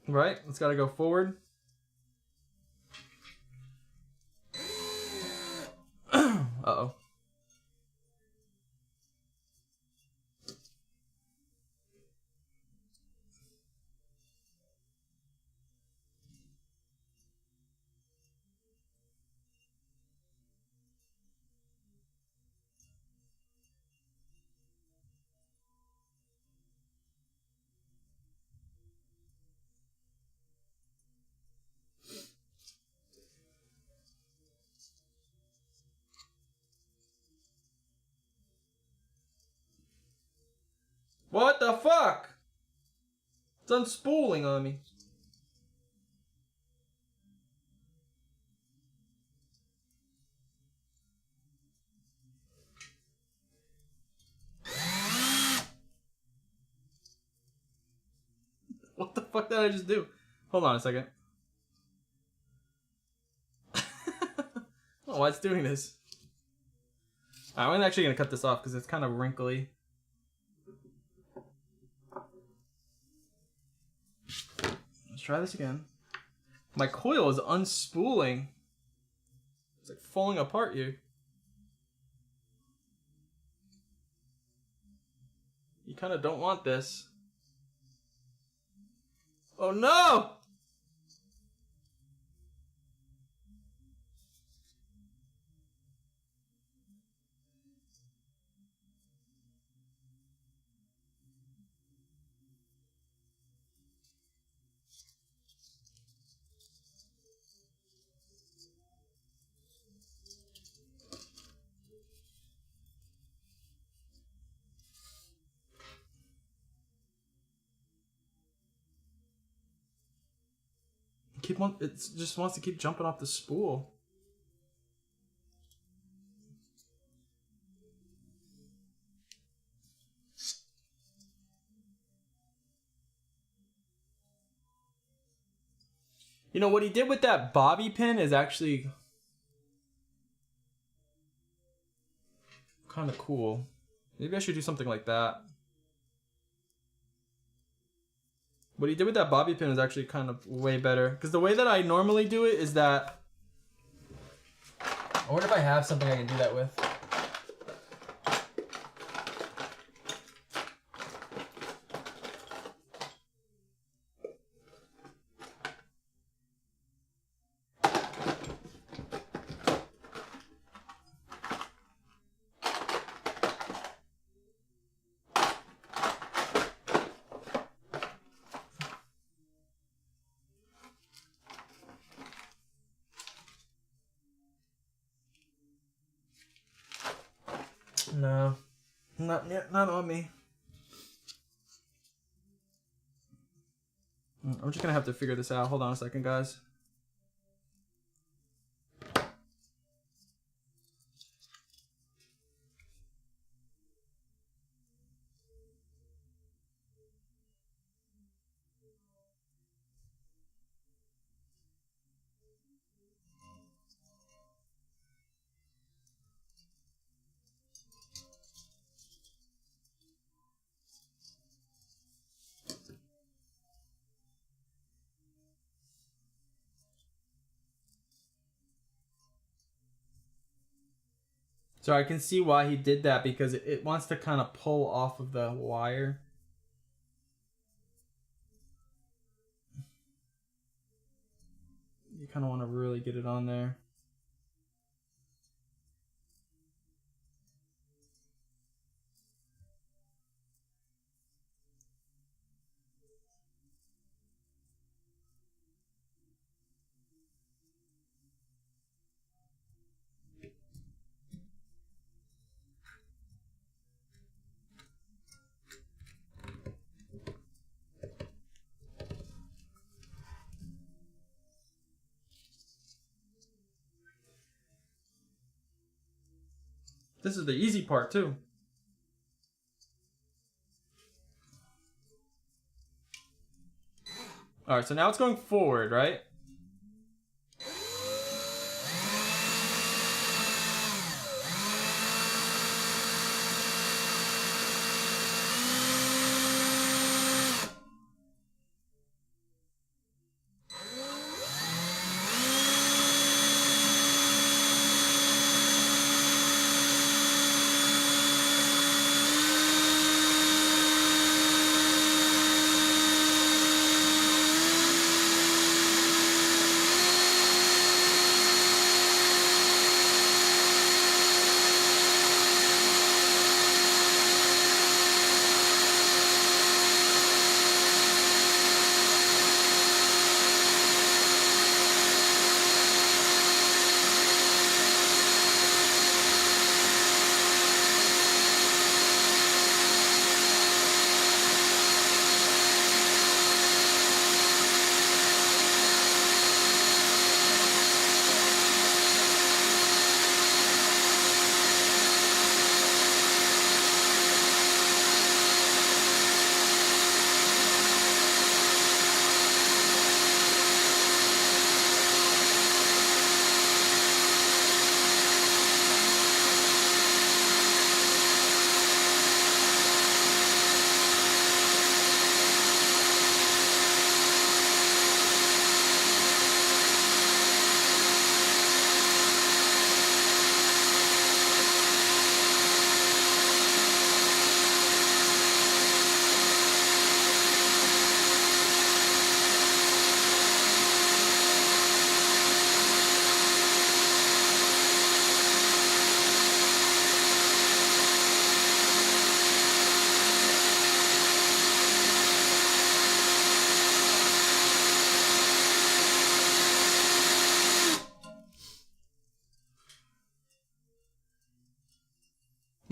Right, it's got to go forward. Uh-oh. What the fuck? It's unspooling on me. What the fuck did I just do? Hold on a second. I don't know why it's doing this. I'm actually gonna cut this off because it's kind of wrinkly. Let's try this again. My coil is unspooling. It's like falling apart here. You kind of don't want this. Oh no! It just wants to keep jumping off the spool. You know, what he did with that bobby pin is actually kind of cool. Maybe I should do something like that. What he did with that bobby pin is actually kind of way better. Because the way that I normally do it is that... I wonder if I have something I can do that with. No, not yet, not on me. I'm just gonna have to figure this out. Hold on a second, guys. So I can see why he did that, because it wants to kind of pull off of the wire. You kind of want to really get it on there. This is the easy part too. All right, so now it's going forward, right?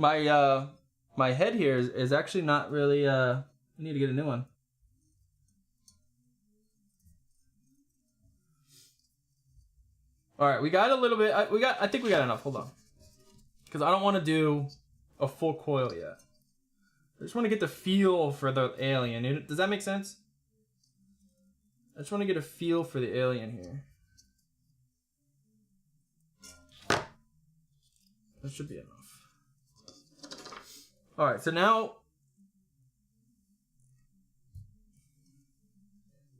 my head here is actually not really I need to get a new one. All right, we got a little bit. I think we got enough. Hold on, because I don't want to do a full coil yet. I just want to get the feel for the alien. Does that make sense? I just want to get a feel for the alien here. That should be enough. All right, so now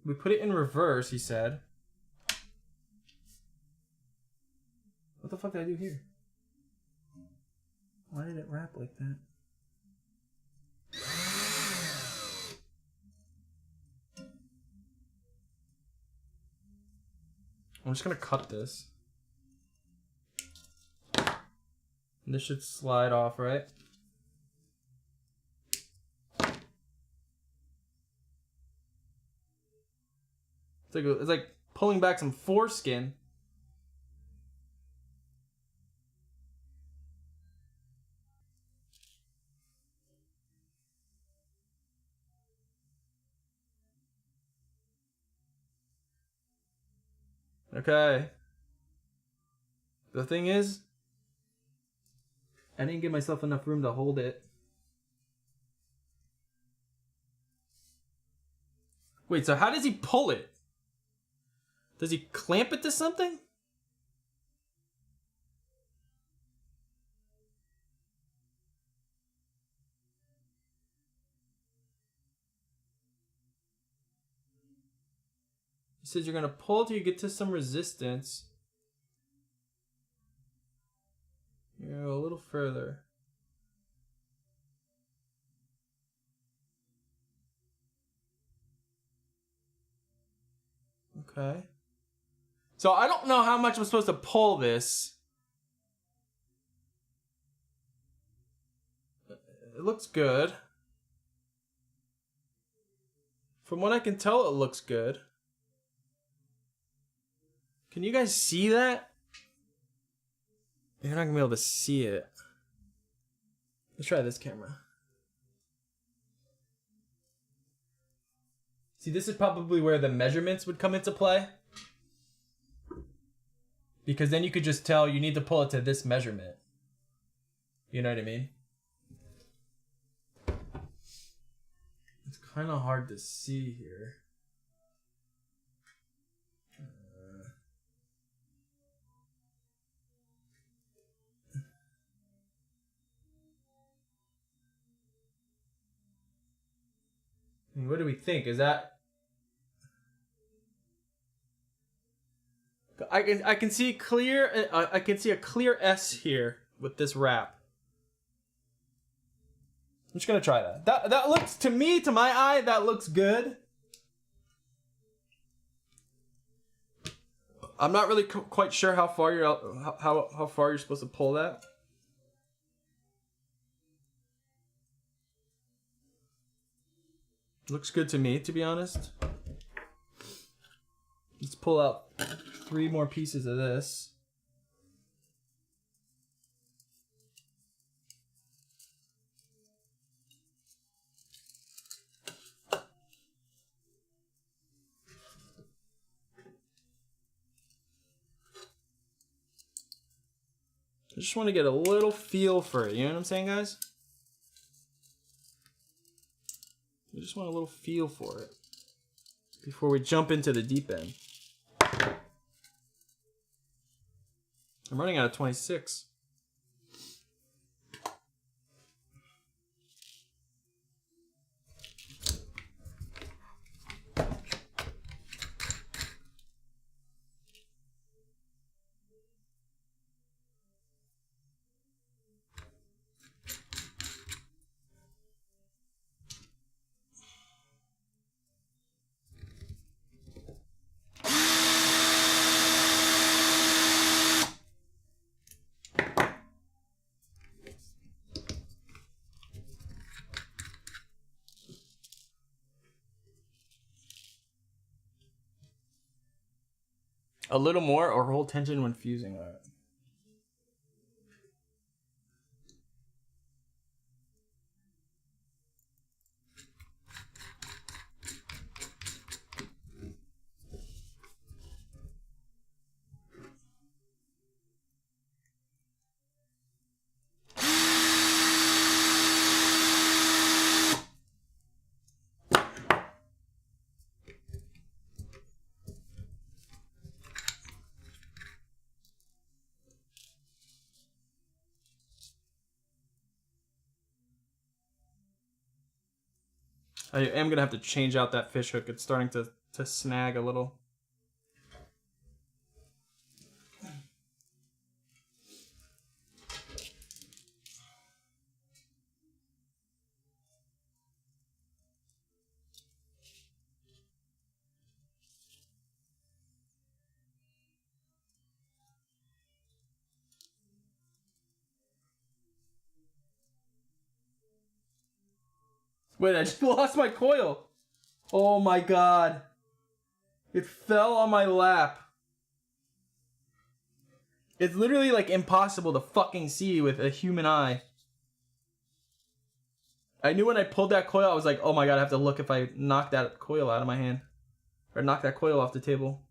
we put it in reverse, he said. What the fuck did I do here? Why did it wrap like that? I'm just gonna cut this. And this should slide off, right? It's like pulling back some foreskin. Okay. The thing is, I didn't give myself enough room to hold it. Wait, so how does he pull it? Does he clamp it to something? He says you're going to pull till you get to some resistance. You go a little further. Okay. So I don't know how much I'm supposed to pull this. It looks good. From what I can tell, it looks good. Can you guys see that? You're not gonna be able to see it. Let's try this camera. See, this is probably where the measurements would come into play. Because then you could just tell you need to pull it to this measurement. You know what I mean? It's kind of hard to see here. What do we think? Is that... I can see clear. I can see a clear S here with this wrap. I'm just gonna try that. That looks, to me, to my eye, that looks good. I'm not really quite sure how far you're how far you're supposed to pull that. Looks good to me, to be honest. Let's pull out 3 more pieces of this. I just want to get a little feel for it. You know what I'm saying, guys? I just want a little feel for it before we jump into the deep end. I'm running out of 26. A little more or hold tension when fusing. All right. I am gonna have to change out that fish hook. It's starting to snag a little. Wait, I just lost my coil. Oh my god. It fell on my lap. It's literally like impossible to fucking see with a human eye. I knew when I pulled that coil, I was like, oh my god, I have to look if I knock that coil out of my hand. Or knock that coil off the table.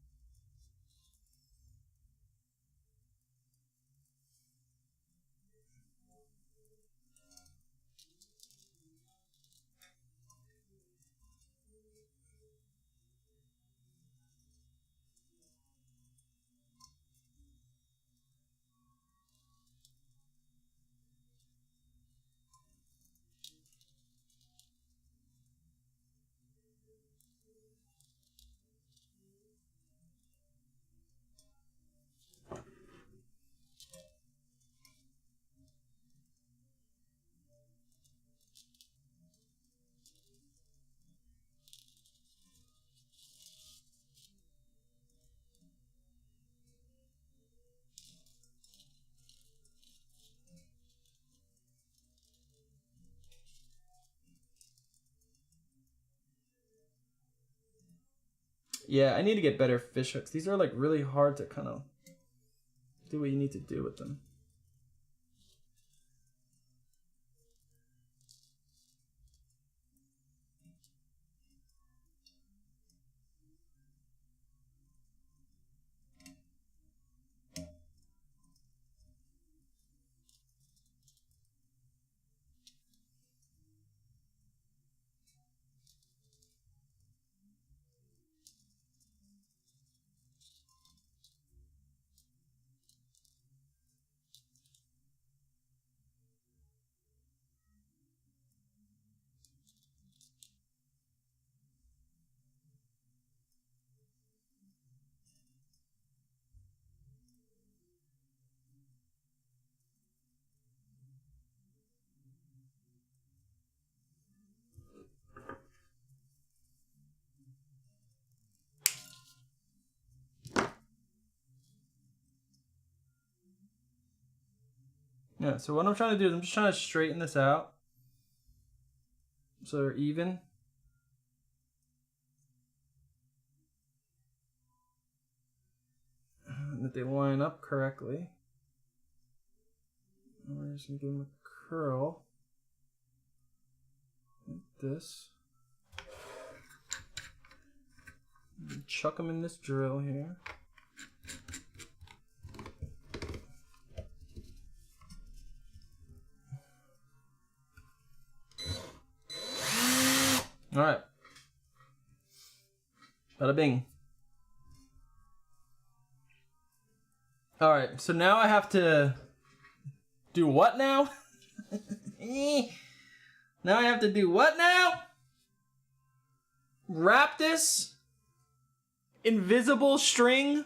Yeah, I need to get better fish hooks. These are like really hard to kind of do what you need to do with them. Yeah, so what I'm trying to do is I'm just trying to straighten this out so they're even. And that they line up correctly. And we're just going to give them a curl. Like this. And chuck them in this drill here. All right. Bada bing. All right, so now I have to do what now? Now I have to do what now? Wrap this invisible string.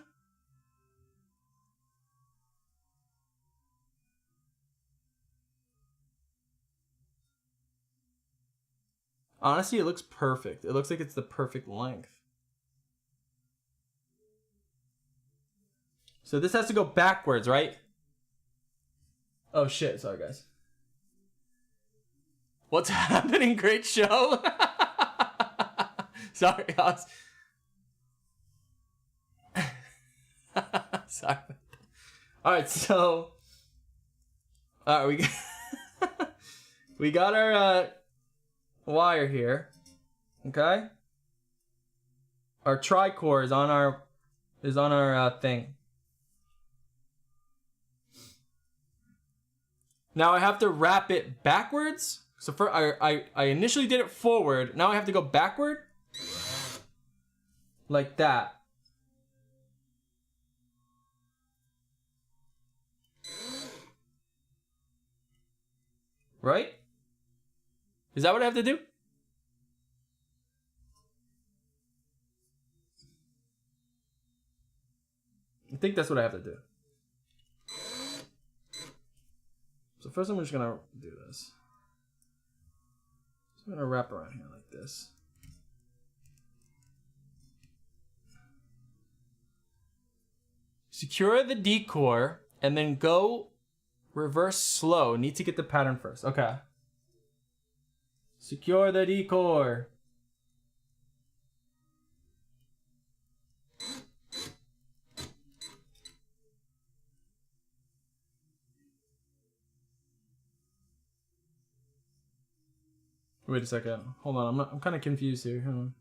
Honestly, it looks perfect. It looks like it's the perfect length. So this has to go backwards, right? Oh shit, sorry guys. What's happening? Great show. Sorry, I was... Sorry. Alright, so... Alright, we got our wire here. Okay? Our tri-core is on our thing. Now I have to wrap it backwards. So I initially did it forward. Now I have to go backward. Like that. Right? Is that what I have to do? think that's what I have to do. So first I'm just gonna do this. So I'm gonna wrap around here like this. Secure the decor and then go reverse slow. Need to get the pattern first. Okay. Secure the decor. Wait a second. Hold on. I'm kind of confused here. Hold on.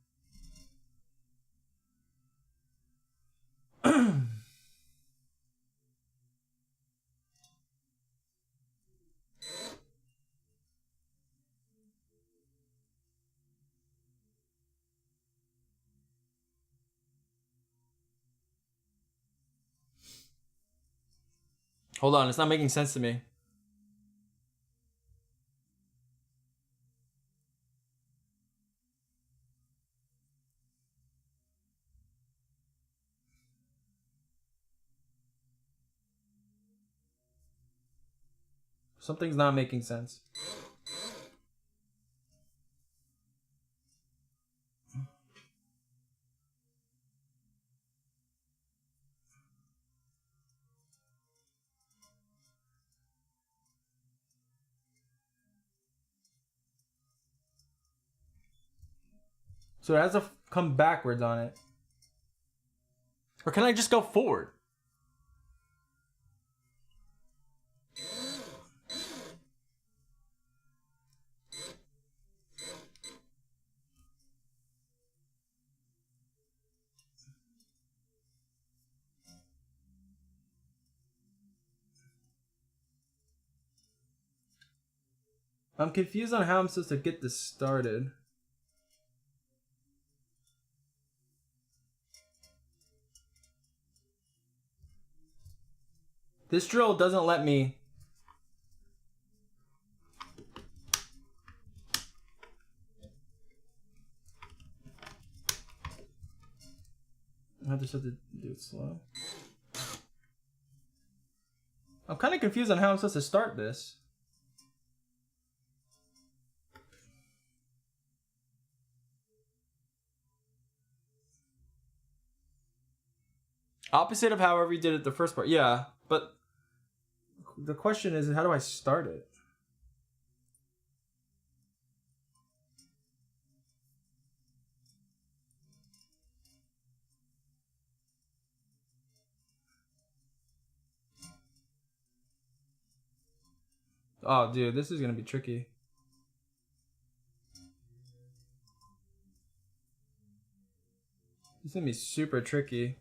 Hold on. It's not making sense to me. Something's not making sense. So it has to come backwards on it. Or can I just go forward? I'm confused on how I'm supposed to get this started. This drill doesn't let me. I just have to do it slow. I'm kind of confused on how I'm supposed to start this. Opposite of however you did it the first part. Yeah, but the question is, how do I start it? Oh, dude, this is gonna be tricky. This is gonna be super tricky.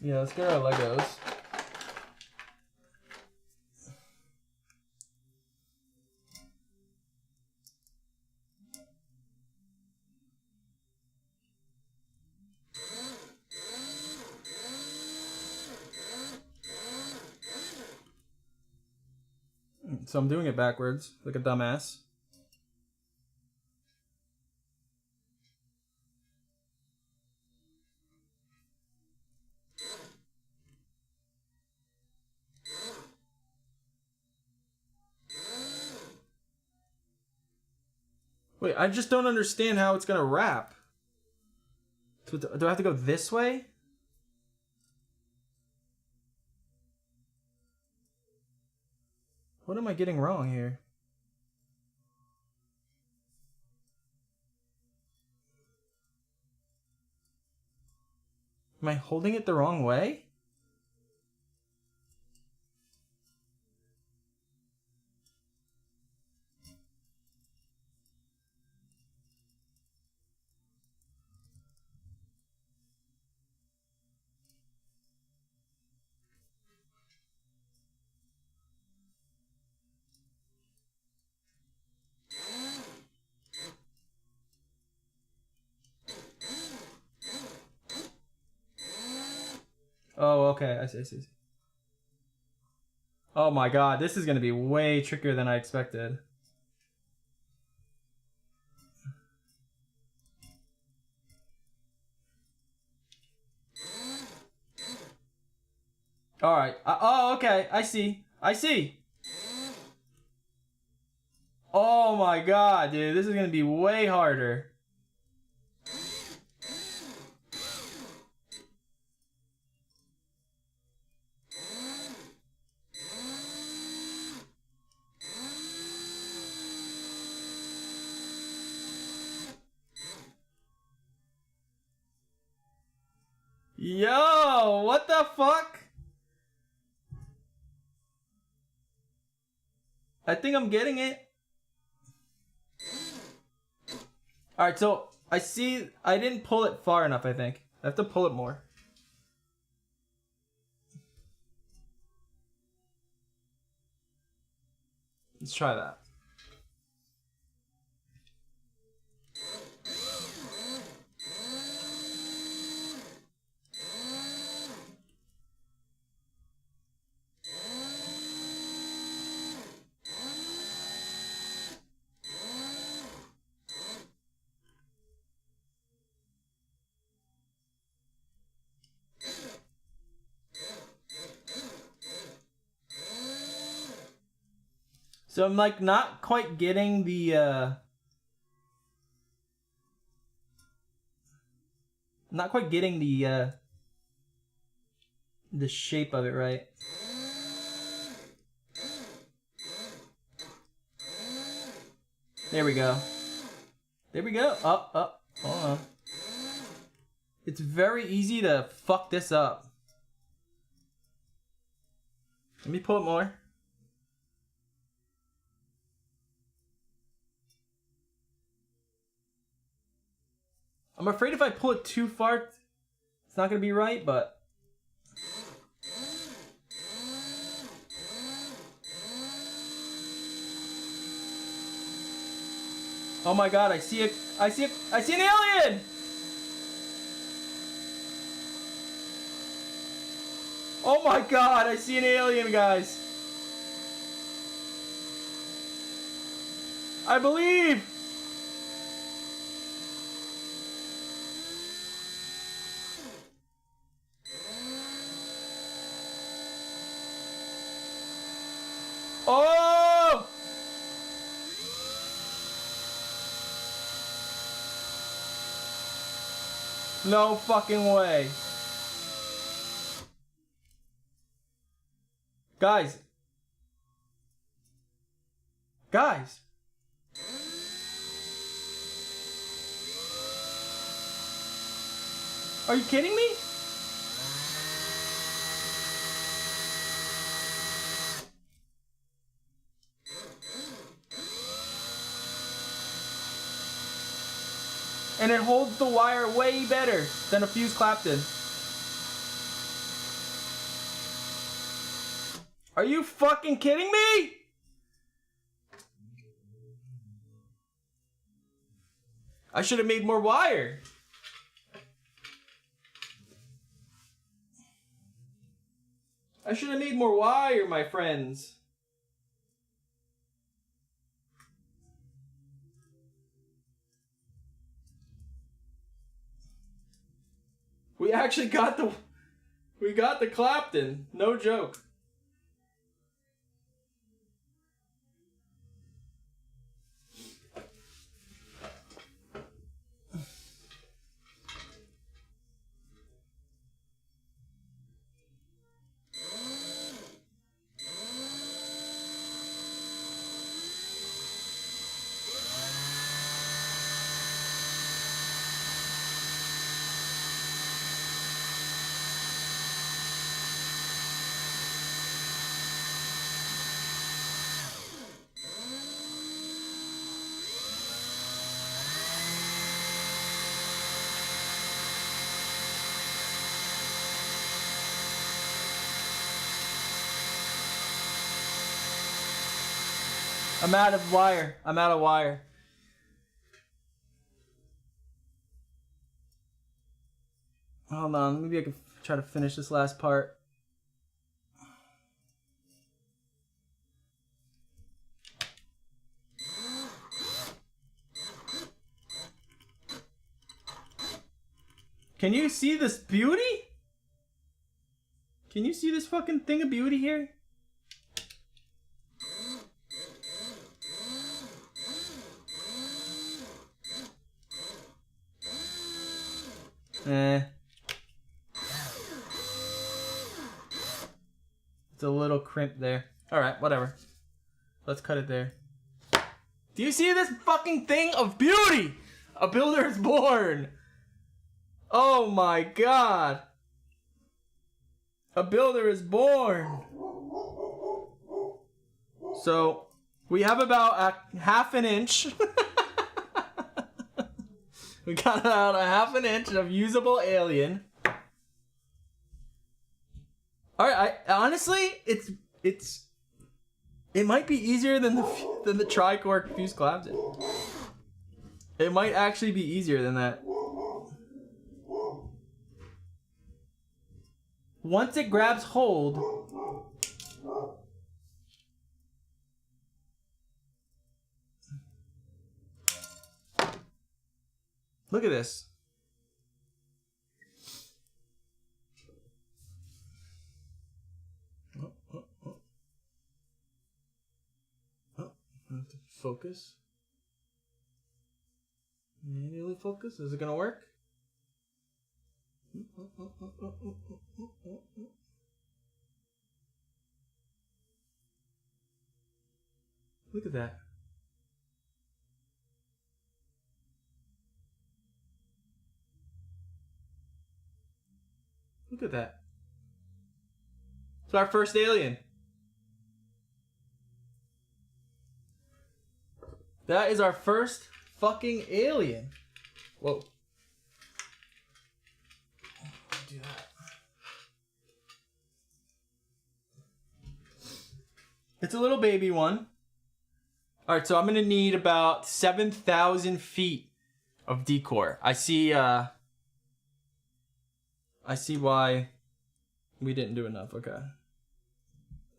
Yeah, let's get our Legos. So I'm doing it backwards, like a dumbass. Wait, I just don't understand how it's gonna wrap. So do I have to go this way? What am I getting wrong here? Am I holding it the wrong way? okay. I see, I see, I see. Oh my god, this is gonna be way trickier than I expected. Alright. Oh, okay. I see. I see. Oh my god, dude. This is gonna be way harder. Yo, what the fuck? I think I'm getting it. Alright, so I see I didn't pull it far enough, I think. I have to pull it more. Let's try that. So I'm like not quite getting the the shape of it right. There we go. There we go. Up. Hold on. It's very easy to fuck this up. Let me pull it more. I'm afraid if I pull it too far, it's not gonna be right, but... Oh my god, I see an alien! Oh my god, I see an alien, guys. I believe! Oh! No fucking way. Guys. Guys. Are you kidding me? And it holds the wire way better than a fuse Clapton. Are you fucking kidding me? I should have made more wire. I should have made more wire, my friends. We actually got the Clapton. No joke. I'm out of wire. I'm out of wire. Hold on. Maybe I can try to finish this last part. Can you see this beauty? Can you see this fucking thing of beauty here? It's a little crimp there. Alright, whatever. Let's cut it there. Do you see this fucking thing of beauty? A builder is born. Oh my god. A builder is born. So, we have about a half an inch. We got about a half an inch of usable alien. Alright, honestly, it might be easier than the tri-core fuse collapsing. It might actually be easier than that. Once it grabs hold, look at this. Focus. Manually focus. Is it gonna work? Look at that. Look at that. It's our first alien. That is our first fucking alien. Whoa. Do that. It's a little baby one. Alright, so I'm gonna need about 7,000 feet of decor. I see why we didn't do enough. Okay.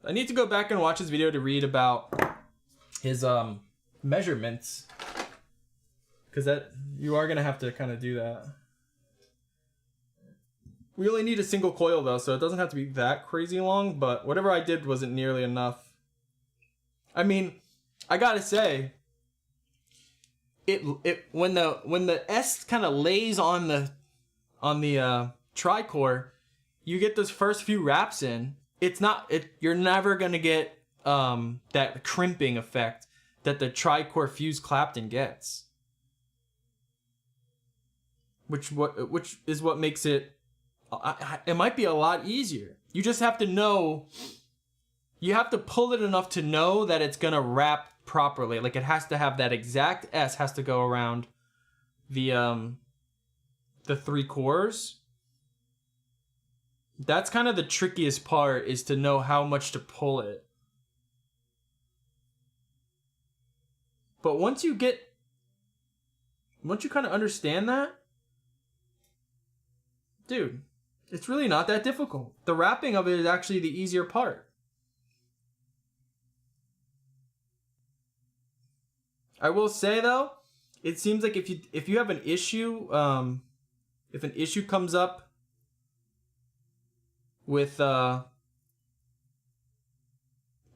I need to go back and watch this video to read about his measurements, because that you are gonna have to kind of do that. We only need a single coil though, so it doesn't have to be that crazy long, but whatever I did wasn't nearly enough. I mean, I gotta say, when the S kind of lays on the tri-core, you get those first few wraps in. You're never gonna get that crimping effect that the tri-core fuse Clapton gets, which is what makes it. It might be a lot easier. You just have to know. You have to pull it enough to know that it's gonna wrap properly. Like it has to have that exact S has to go around the 3 cores. That's kind of the trickiest part, is to know how much to pull it. But once you kind of understand that, dude, it's really not that difficult. The wrapping of it is actually the easier part. I will say though, it seems like if you have an issue, if an issue comes up with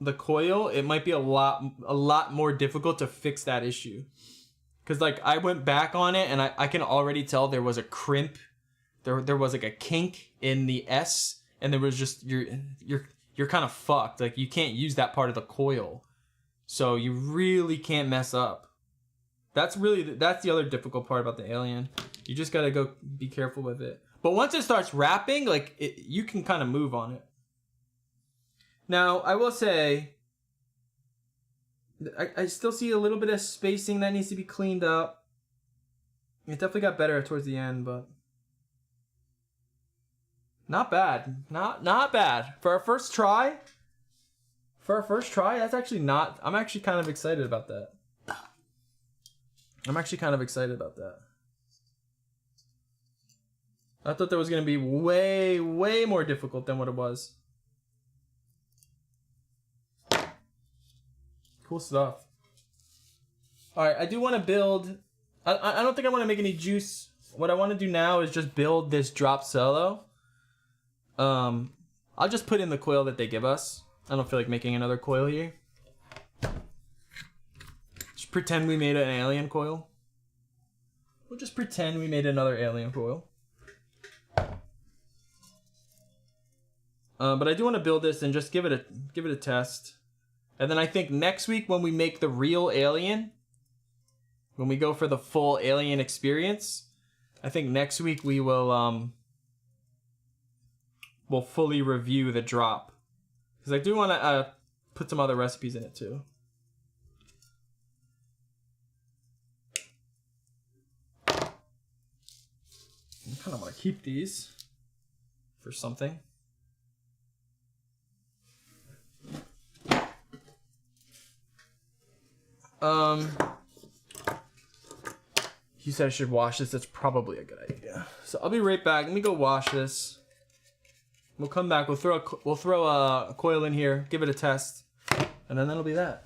the coil, it might be a lot more difficult to fix that issue. Cause like I went back on it and I can already tell there was a crimp, there was like a kink in the S, and there was just you're kind of fucked. Like you can't use that part of the coil, so you really can't mess up. That's the other difficult part about the alien. You just gotta go be careful with it. But once it starts wrapping, like you can kind of move on it. Now, I will say, I still see a little bit of spacing that needs to be cleaned up. It definitely got better towards the end, but not bad. Not bad. For our first try, that's actually not... I'm actually kind of excited about that. I thought that was going to be way, way more difficult than what it was. Cool stuff. Alright, I do want to build... I don't think I want to make any juice what I want to do now is just build this drop solo. I'll just put in the coil that they give us. I don't feel like making another coil here. Just pretend we made an alien coil. We'll just pretend we made another alien coil. But I do want to build this and just give it a test. And then I think next week when we make the real alien, when we go for the full alien experience, I think next week we will we'll fully review the drop. Because I do want to put some other recipes in it too. I kind of want to keep these for something. He said I should wash this. That's probably a good idea. So I'll be right back. Let me go wash this. We'll come back. We'll throw a coil in here, give it a test, and then that'll be that.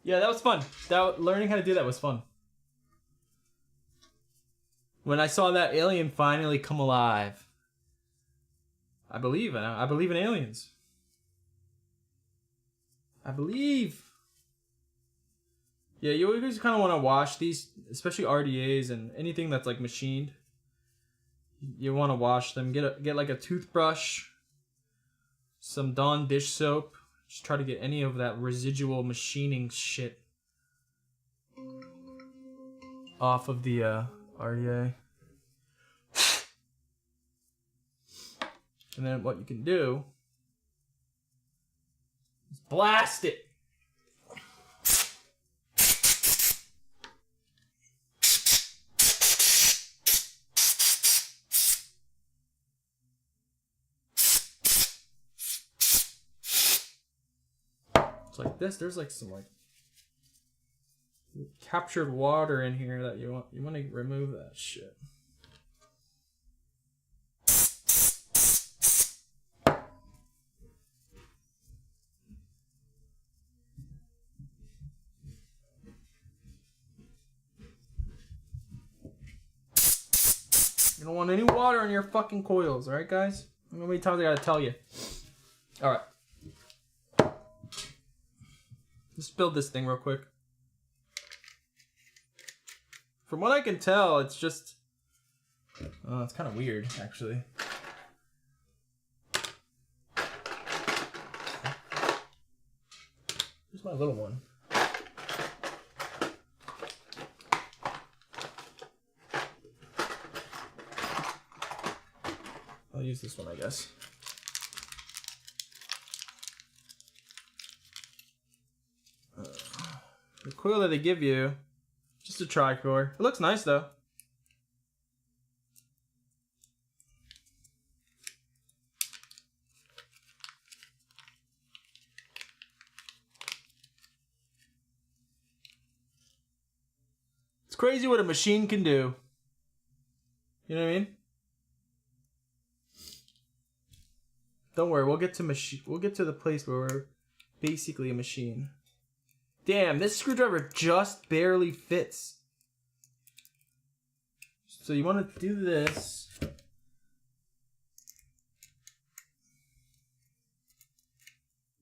Yeah, that was fun. Learning how to do that was fun. When I saw that alien finally come alive, I believe in aliens. I believe. Yeah, you always kind of want to wash these, especially RDAs and anything that's like machined. You want to wash them. Get like a toothbrush, some Dawn dish soap. Just try to get any of that residual machining shit off of the RDA. And then what you can do is blast it. It's like this. There's like some like captured water in here that you want to remove that shit. You don't want any water in your fucking coils, alright guys? How many times I gotta tell you? Alright. Let's build this thing real quick. From what I can tell, it's just... Oh, it's kind of weird, actually. Here's my little one. I'll use this one, I guess. The coil that they give you, just a tricore. It looks nice though. It's crazy what a machine can do. You know what I mean? Don't worry, we'll get to the place where we're basically a machine. Damn, this screwdriver just barely fits. So you want to do this.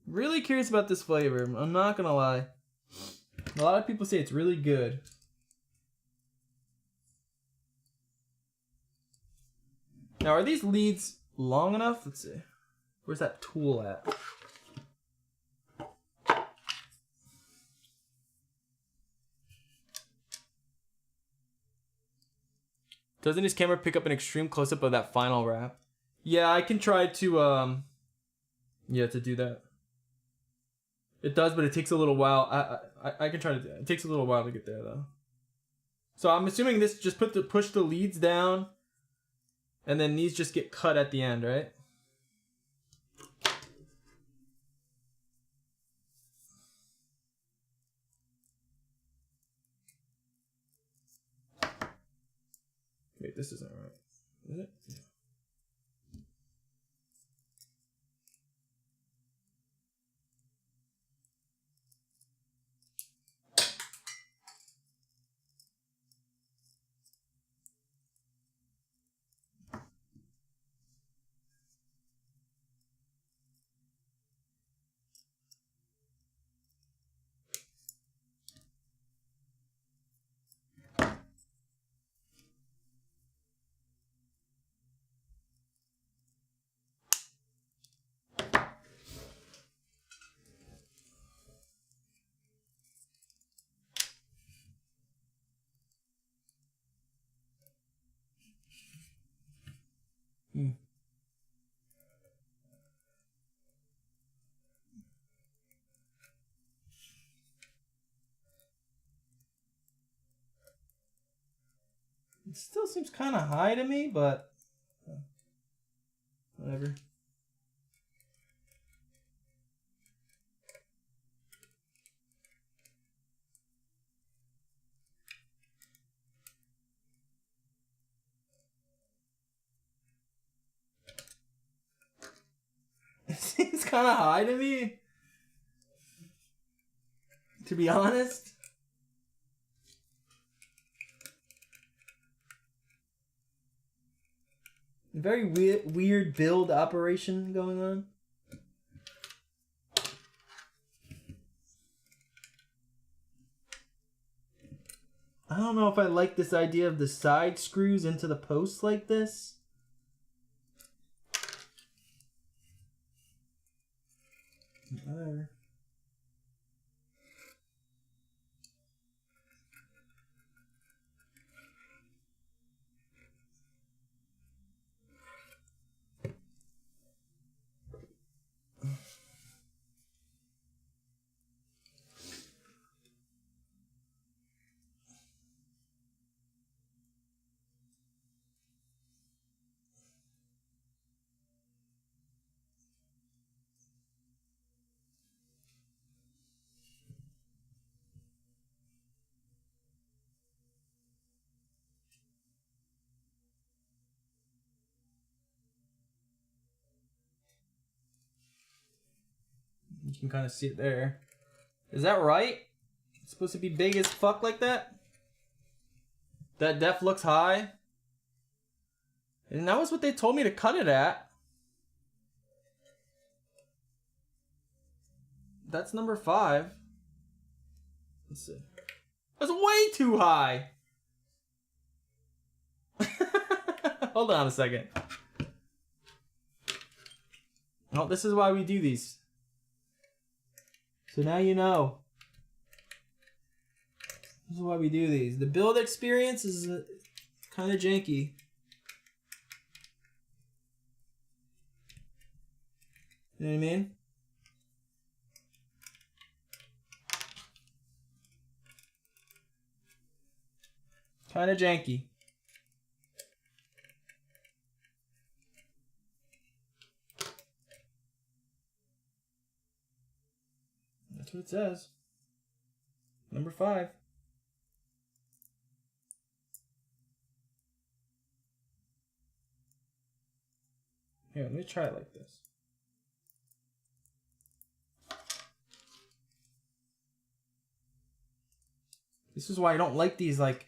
Really curious about this flavor. I'm not gonna lie. A lot of people say it's really good. Now, are these leads long enough? Let's see. Where's that tool at? Doesn't his camera pick up an extreme close-up of that final wrap? Yeah, I can try to, to do that. It does, but it takes a little while. I can try to do it. It takes a little while to get there, though. So I'm assuming this just push the leads down, and then these just get cut at the end, right? Wait, this isn't right. Is it? Yeah. It still seems kind of high to me, but whatever. It seems kind of high to me, to be honest. Very weird build operation going on. I don't know if I like this idea of the side screws into the posts like this. Whatever. You can kind of see it there. Is that right? It's supposed to be big as fuck like that? That depth looks high? And that was what they told me to cut it at. That's number 5. Let's see. That's way too high. Hold on a second. Oh, this is why we do these. So now you know. This is why we do these. The build experience is kind of janky. You know what I mean? Kind of janky. That's what it says. Number 5. Here, let me try it like this. This is why I don't like these, like,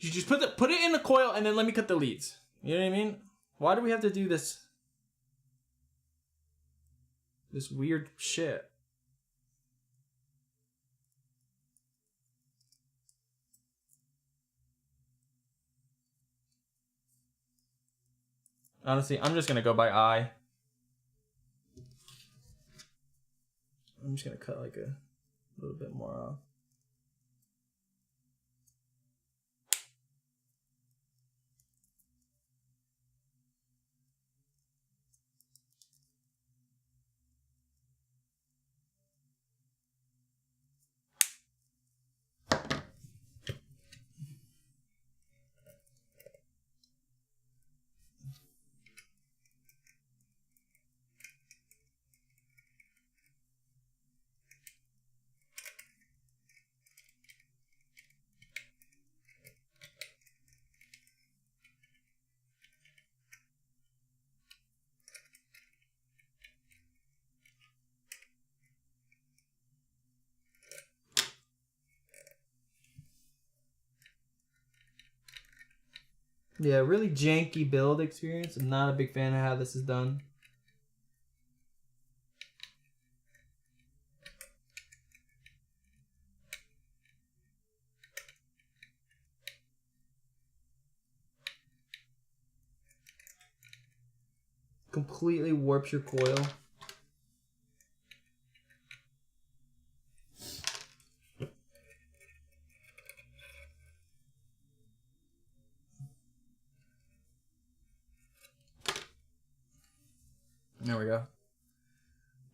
you just put it in the coil and then let me cut the leads. You know what I mean? Why do we have to do this weird shit? Honestly, I'm just gonna go by eye. I'm just gonna cut like a little bit more off. Yeah, really janky build experience. I'm not a big fan of how this is done. Completely warps your coil. There we go.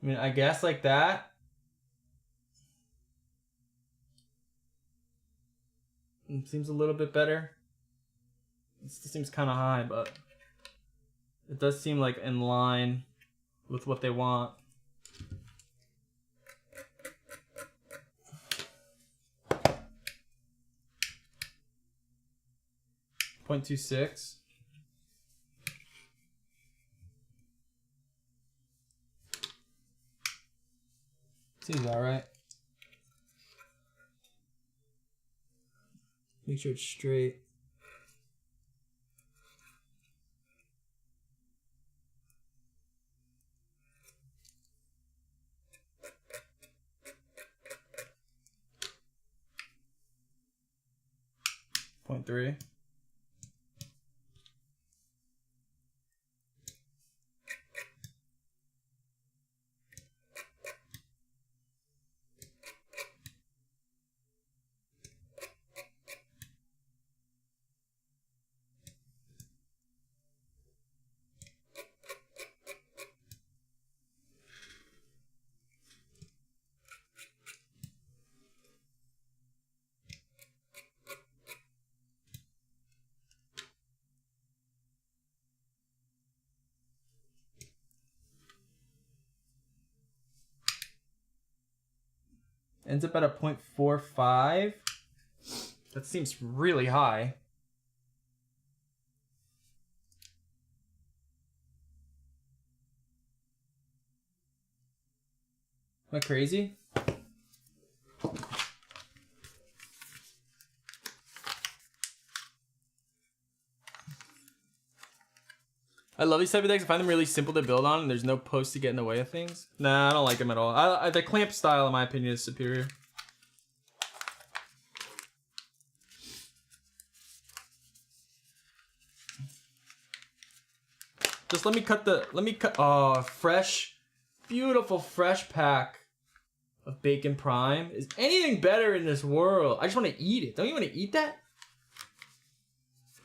I mean, I guess like that. It seems a little bit better. It still seems kind of high, but it does seem like in line with what they want. .26. Seems alright. Make sure it's straight. .3. Ends up at a 0.45. That seems really high. Am I crazy? I love these type of decks. I find them really simple to build on, and there's no post to get in the way of things. Nah, I don't like them at all. The clamp style, in my opinion, is superior. Just let me cut, oh, fresh, beautiful fresh pack of bacon prime. Is anything better in this world? I just want to eat it. Don't you want to eat that?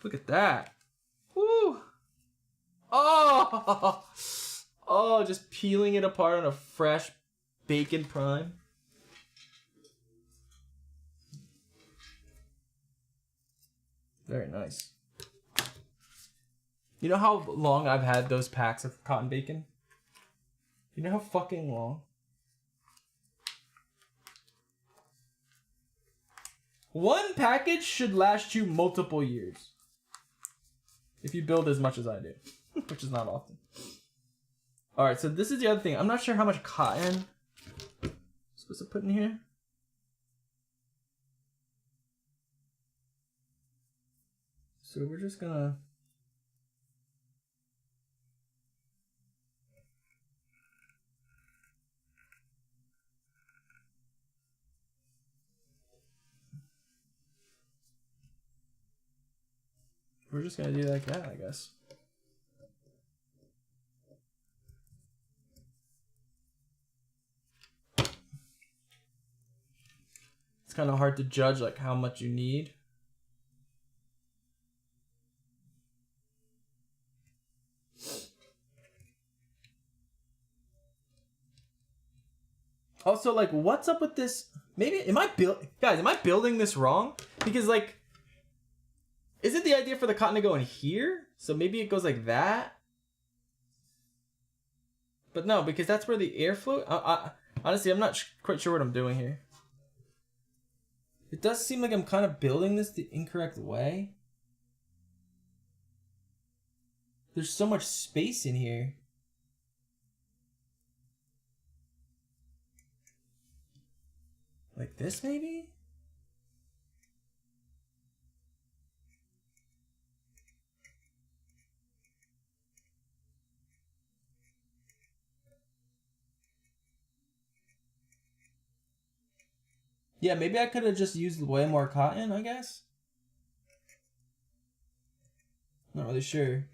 Look at that. Woo. Oh, oh, just peeling it apart on a fresh bacon prime. Very nice. You know how long I've had those packs of cotton bacon? You know how fucking long? One package should last you multiple years. If you build as much as I do. Which is not often. Alright, so this is the other thing. I'm not sure how much cotton I'm supposed to put in here. So we're just gonna... We're just gonna do like that, I guess. It's kind of hard to judge like how much you need. Also, like, what's up with this? Maybe am I building this wrong? Because like, is it the idea for the cotton to go in here? So maybe it goes like that. But no, because that's where the airflow. Honestly, I'm not quite sure what I'm doing here. It does seem like I'm kind of building this the incorrect way. There's so much space in here. Like this, maybe? Yeah, maybe I could have just used way more cotton, I guess. Not really sure.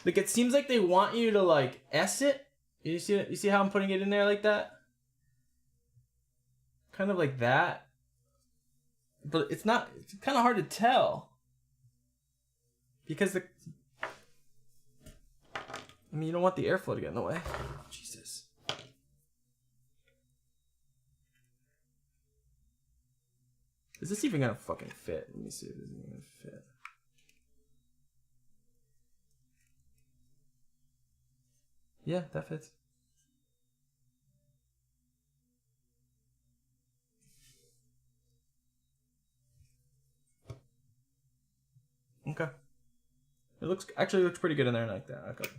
Like, it seems like they want you to, like, S it. You see how I'm putting it in there like that? Kind of like that. But it's not, it's kind of hard to tell. Because I mean, you don't want the airflow to get in the way. Jesus. Is this even gonna fucking fit? Let me see if this is even gonna fit. Yeah, that fits. Okay. It looks pretty good in there like that. Okay.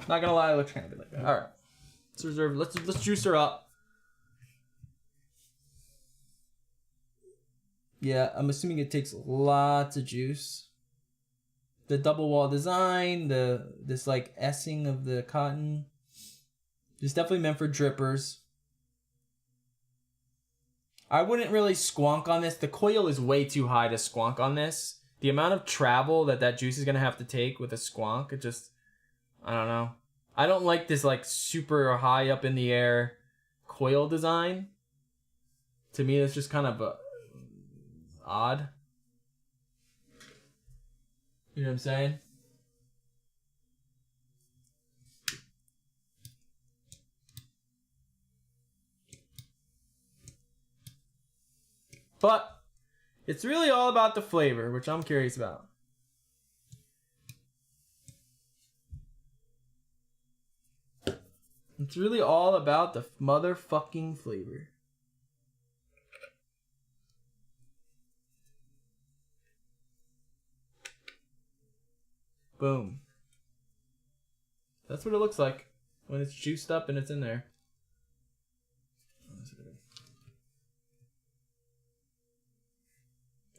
Not gonna lie, it looks kind of good like that. All right. Let's reserve. Let's juice her up. Yeah, I'm assuming it takes lots of juice. The double wall design, this like S-ing of the cotton. It's definitely meant for drippers. I wouldn't really squonk on this. The coil is way too high to squonk on this. The amount of travel that juice is gonna have to take with a squonk, it just, I don't know. I don't like this like super high up in the air coil design. To me, it's just kind of odd. You know what I'm saying? But it's really all about the flavor, which I'm curious about. It's really all about the motherfucking flavor. Boom. That's what it looks like when it's juiced up and it's in there.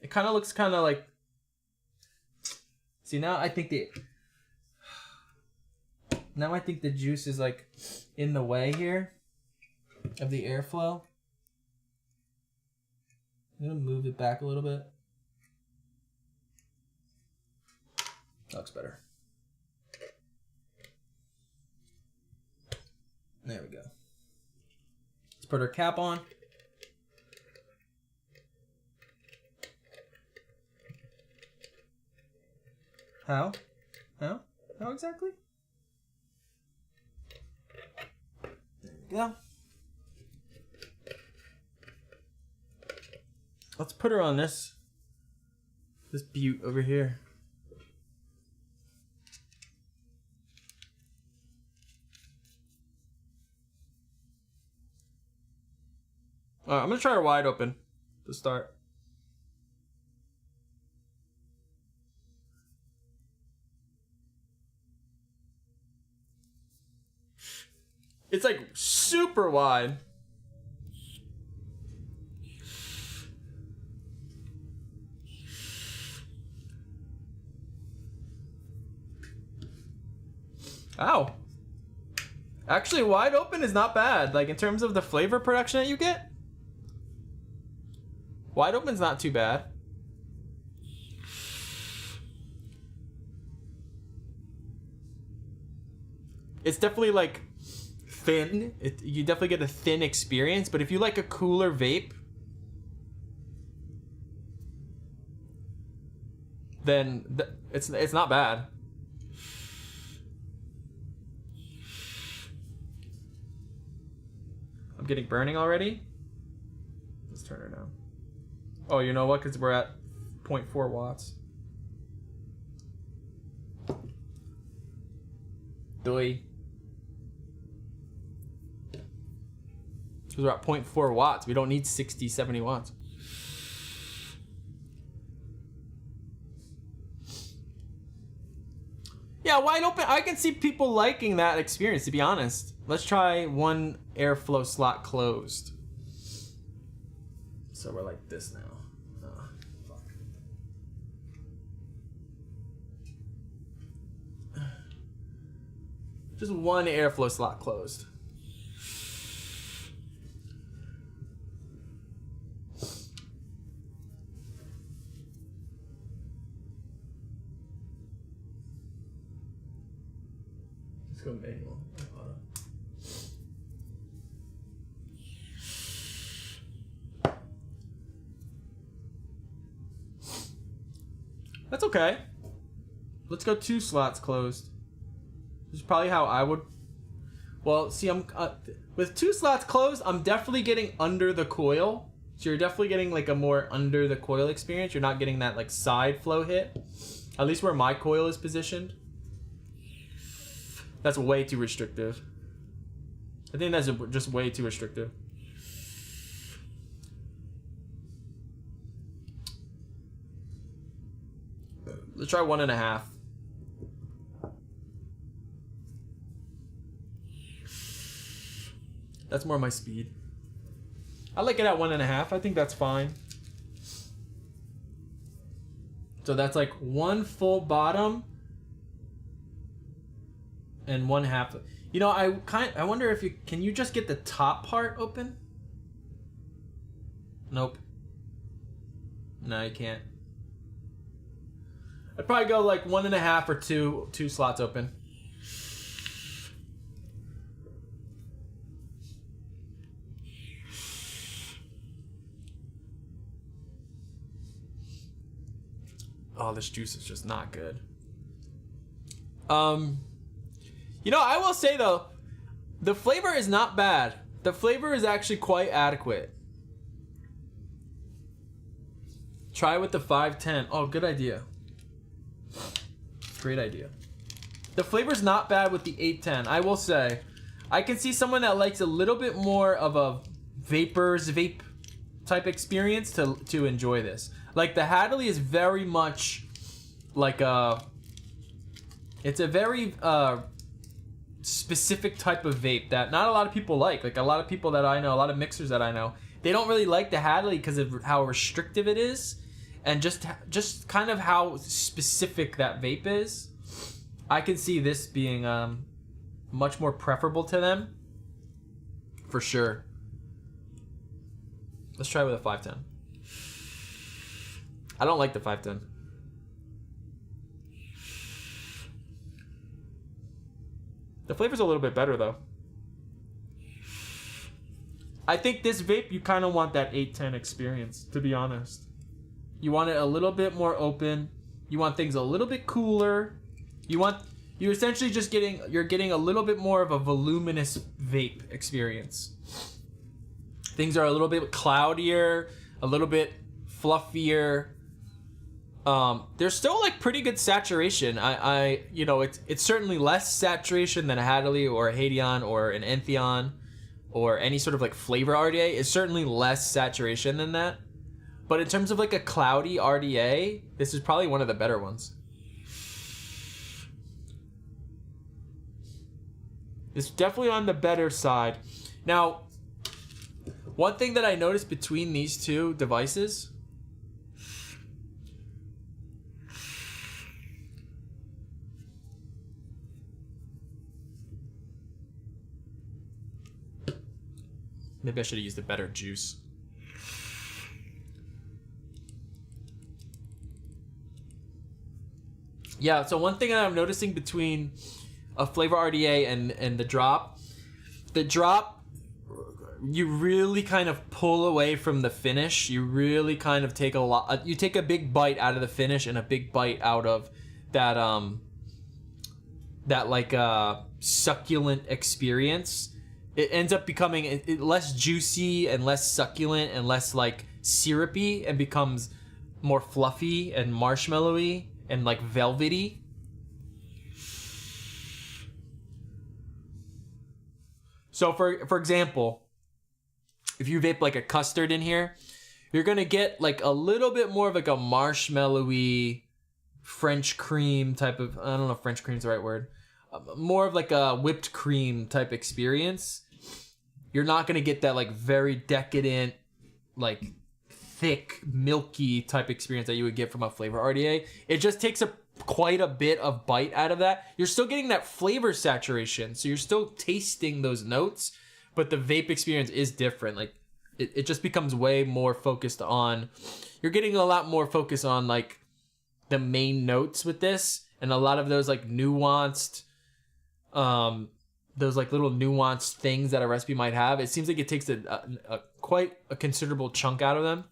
It kind of looks kind of like... See, now I think the juice is like in the way here of the airflow. I'm gonna move it back a little bit. That looks better. There we go. Let's put our cap on. How? How? How exactly? There we go. Let's put her on this butte over here. All right, I'm gonna try her wide open to start. It's like super wide. Ow. Actually, wide open is not bad. Like in terms of the flavor production that you get, wide open's not too bad. It's definitely like thin. You definitely get a thin experience, but if you like a cooler vape, then it's not bad. I'm getting burning already. Let's turn her down. Oh, you know what? Because we're at 0.4 watts. Doy. Because we're at 0.4 watts. We don't need 60, 70 watts. Yeah, wide open. I can see people liking that experience, to be honest. Let's try one airflow slot closed. So we're like this now. Oh, fuck. Just one airflow slot closed. Let's go manual. That's okay. Let's go 2 slots closed. This is probably how I would. Well, see, I'm with 2 slots closed. I'm definitely getting under the coil. So you're definitely getting like a more under the coil experience. You're not getting that like side flow hit. At least where my coil is positioned. That's way too restrictive. I think that's just way too restrictive. Let's try 1.5. That's more my speed. I like it at 1.5. I think that's fine. So that's like 1 full bottom and 1/2. You know, I wonder if can you just get the top part open? Nope. No, you can't. I'd probably go like 1.5 or 2 slots open. Oh, this juice is just not good. You know, I will say though, the flavor is not bad. The flavor is actually quite adequate. Try with the 510. Oh, good idea. Great idea. The flavor's not bad with the 810. I will say, I can see someone that likes a little bit more of a vape type experience to enjoy this. Like the Hadley is very much like it's a very specific type of vape that not a lot of people like. Like a lot of people that I know, a lot of mixers that I know, they don't really like the Hadley because of how restrictive it is. And just kind of how specific that vape is. I can see this being much more preferable to them. For sure. Let's try with a 510. I don't like the 510. The flavor's a little bit better though. I think this vape, you kind of want that 810 experience, to be honest. You want it a little bit more open. You want things a little bit cooler. You're essentially just getting a little bit more of a voluminous vape experience. Things are a little bit cloudier, a little bit fluffier. There's still like pretty good saturation. It's certainly less saturation than a Hadley or a Hadeon or an Entheon or any sort of like flavor RDA. It's certainly less saturation than that. But in terms of like a cloudy RDA, this is probably one of the better ones. It's definitely on the better side. Now, one thing that I noticed between these two devices, maybe I should have used a better juice. Yeah, so one thing that I'm noticing between a flavor RDA and the drop, you really kind of pull away from the finish. You really kind of take you take a big bite out of the finish and a big bite out of that succulent experience. It ends up becoming less juicy and less succulent and less like syrupy, and becomes more fluffy and marshmallowy and like velvety. So for example, if you vape like a custard in here, you're gonna get like a little bit more of like a marshmallowy French cream type of, I don't know if French cream's the right word, more of like a whipped cream type experience. You're not gonna get that like very decadent, like thick, milky type experience that you would get from a flavor RDA. It just takes quite a bit of bite out of that. You're still getting that flavor saturation, so you're still tasting those notes, but the vape experience is different. Like it just becomes way more focused on, you're getting a lot more focus on like the main notes with this, and a lot of those like nuanced, those like little nuanced things that a recipe might have. It seems like it takes quite a considerable chunk out of them.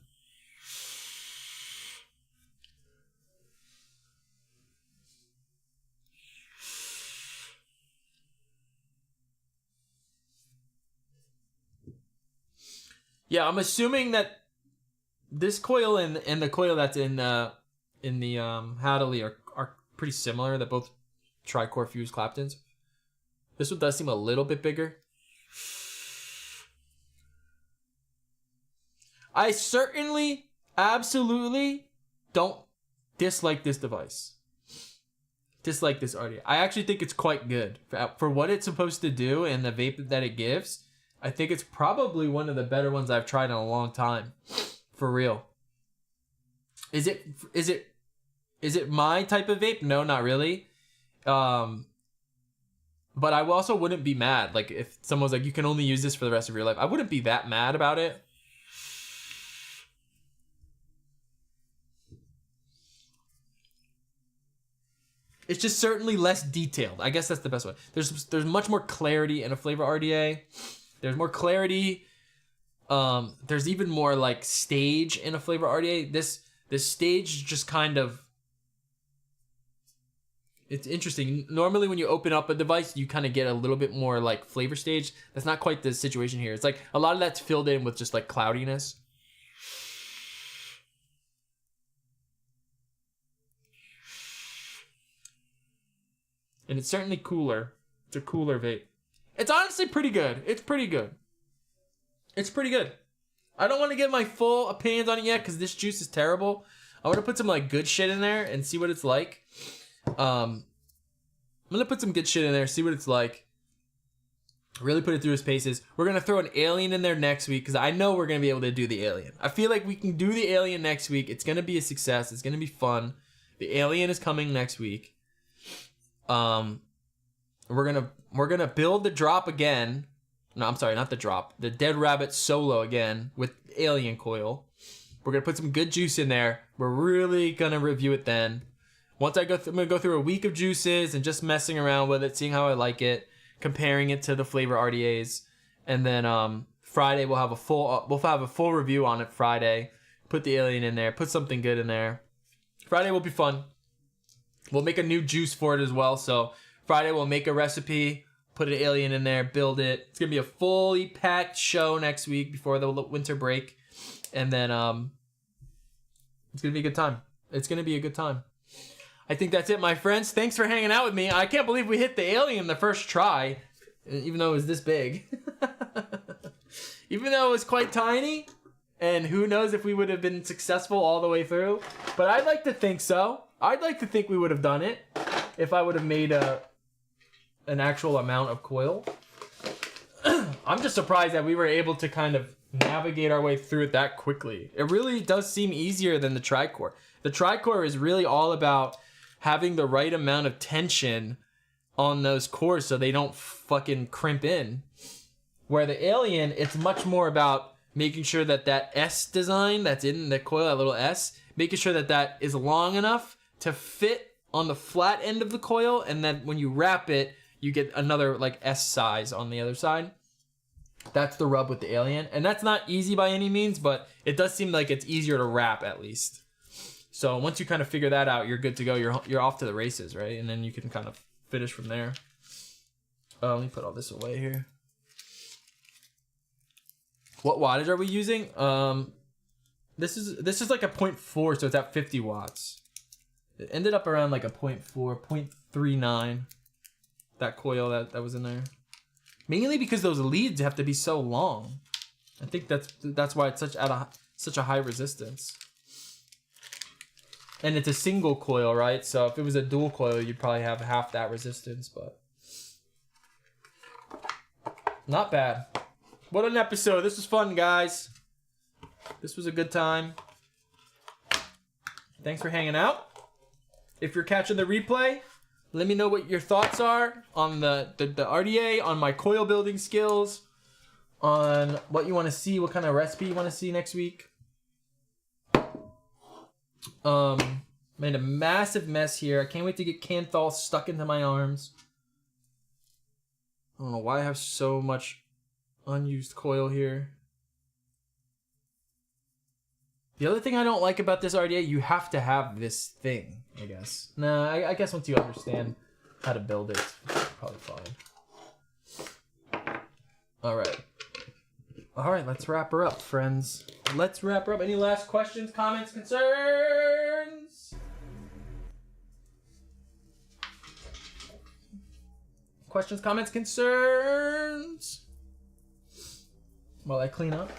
Yeah, I'm assuming that this coil and the coil that's in the Hadley are pretty similar. They're both tri-core fused Claptons. This one does seem a little bit bigger. I certainly, absolutely don't dislike this device. Dislike this RDA. I actually think it's quite good for what it's supposed to do and the vape that it gives. I think it's probably one of the better ones I've tried in a long time. For real. Is it my type of vape? No, not really. But I also wouldn't be mad. Like if someone was like, you can only use this for the rest of your life, I wouldn't be that mad about it. It's just certainly less detailed. I guess that's the best way. There's much more clarity in a flavor RDA. There's more clarity. There's even more like stage in a flavor RDA. This stage just kind of, it's interesting. Normally when you open up a device, you kind of get a little bit more like flavor stage. That's not quite the situation here. It's like a lot of that's filled in with just like cloudiness. And it's certainly cooler. It's a cooler vape. It's honestly pretty good. It's pretty good. It's pretty good. I don't want to get my full opinions on it yet because this juice is terrible. I want to put some like good shit in there and see what it's like. I'm gonna put some good shit in there, see what it's like. Really put it through its paces. We're gonna throw an alien in there next week because I know we're gonna be able to do the alien. I feel like we can do the alien next week. It's gonna be a success. It's gonna be fun. The alien is coming next week. We're gonna build the drop again. No, I'm sorry, not the drop. The Dead Rabbit Solo again with Alien Coil. We're gonna put some good juice in there. We're really gonna review it then. Once I'm gonna go through a week of juices and just messing around with it, seeing how I like it, comparing it to the flavor RDAs, and then Friday we'll have a full review on it Friday. Put the alien in there, put something good in there. Friday will be fun. We'll make a new juice for it as well. So Friday we'll make a recipe, put an alien in there, build it. It's gonna be a fully packed show next week before the winter break. And then it's gonna be a good time. It's gonna be a good time. I think that's it, my friends. Thanks for hanging out with me. I can't believe we hit the alien the first try, even though it was this big. Even though it was quite tiny, and who knows if we would have been successful all the way through. But I'd like to think so. I'd like to think we would have done it if I would have made an actual amount of coil. I'm just surprised that we were able to kind of navigate our way through it that quickly. It really does seem easier than the tricore. The tricore is really all about having the right amount of tension on those cores so they don't fucking crimp in. Where the alien, it's much more about making sure that that S design that's in the coil, that little S, making sure that that is long enough to fit on the flat end of the coil, and then when you wrap it, you get another like S size on the other side. That's the rub with the alien, and that's not easy by any means, but it does seem like it's easier to wrap at least. So once you kind of figure that out, you're good to go. You're off to the races, right? And then you can kind of finish from there. Let me put all this away here. What wattage are we using? This is like a 0.4, so it's at 50 watts. It ended up around like a 0.4, 0.39. That coil that was in there. Mainly because those leads have to be so long. I think that's why it's such a high resistance. And it's a single coil, right? So if it was a dual coil, you'd probably have half that resistance, but not bad. What an episode. This was fun, guys. This was a good time. Thanks for hanging out. If you're catching the replay, let me know what your thoughts are on the RDA, on my coil building skills, on what you want to see, what kind of recipe you want to see next week. Made a massive mess here. I can't wait to get Canthal stuck into my arms. I don't know why I have so much unused coil here. The other thing I don't like about this RDA, you have to have this thing, I guess. Nah, I guess once you understand how to build it, it's probably fine. Alright, let's wrap her up, friends. Let's wrap her up. Any last questions, comments, concerns? Questions, comments, concerns? While I clean up.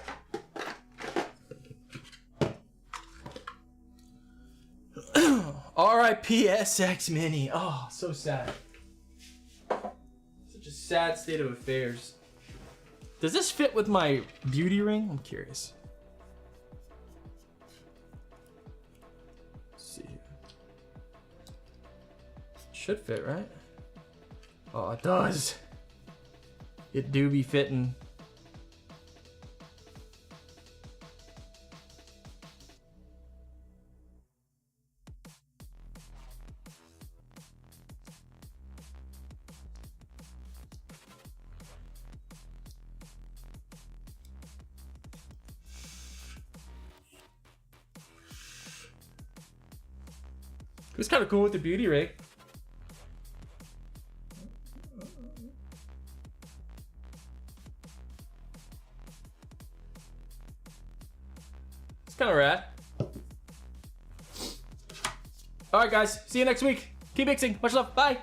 R.I.P. SX Mini. Oh, so sad. Such a sad state of affairs. Does this fit with my beauty ring? I'm curious. Let's see here. Should fit, right? Oh, it does. It do be fitting. It was kind of cool with the beauty rig. It's kind of rad. All right, guys. See you next week. Keep mixing. Much love. Bye.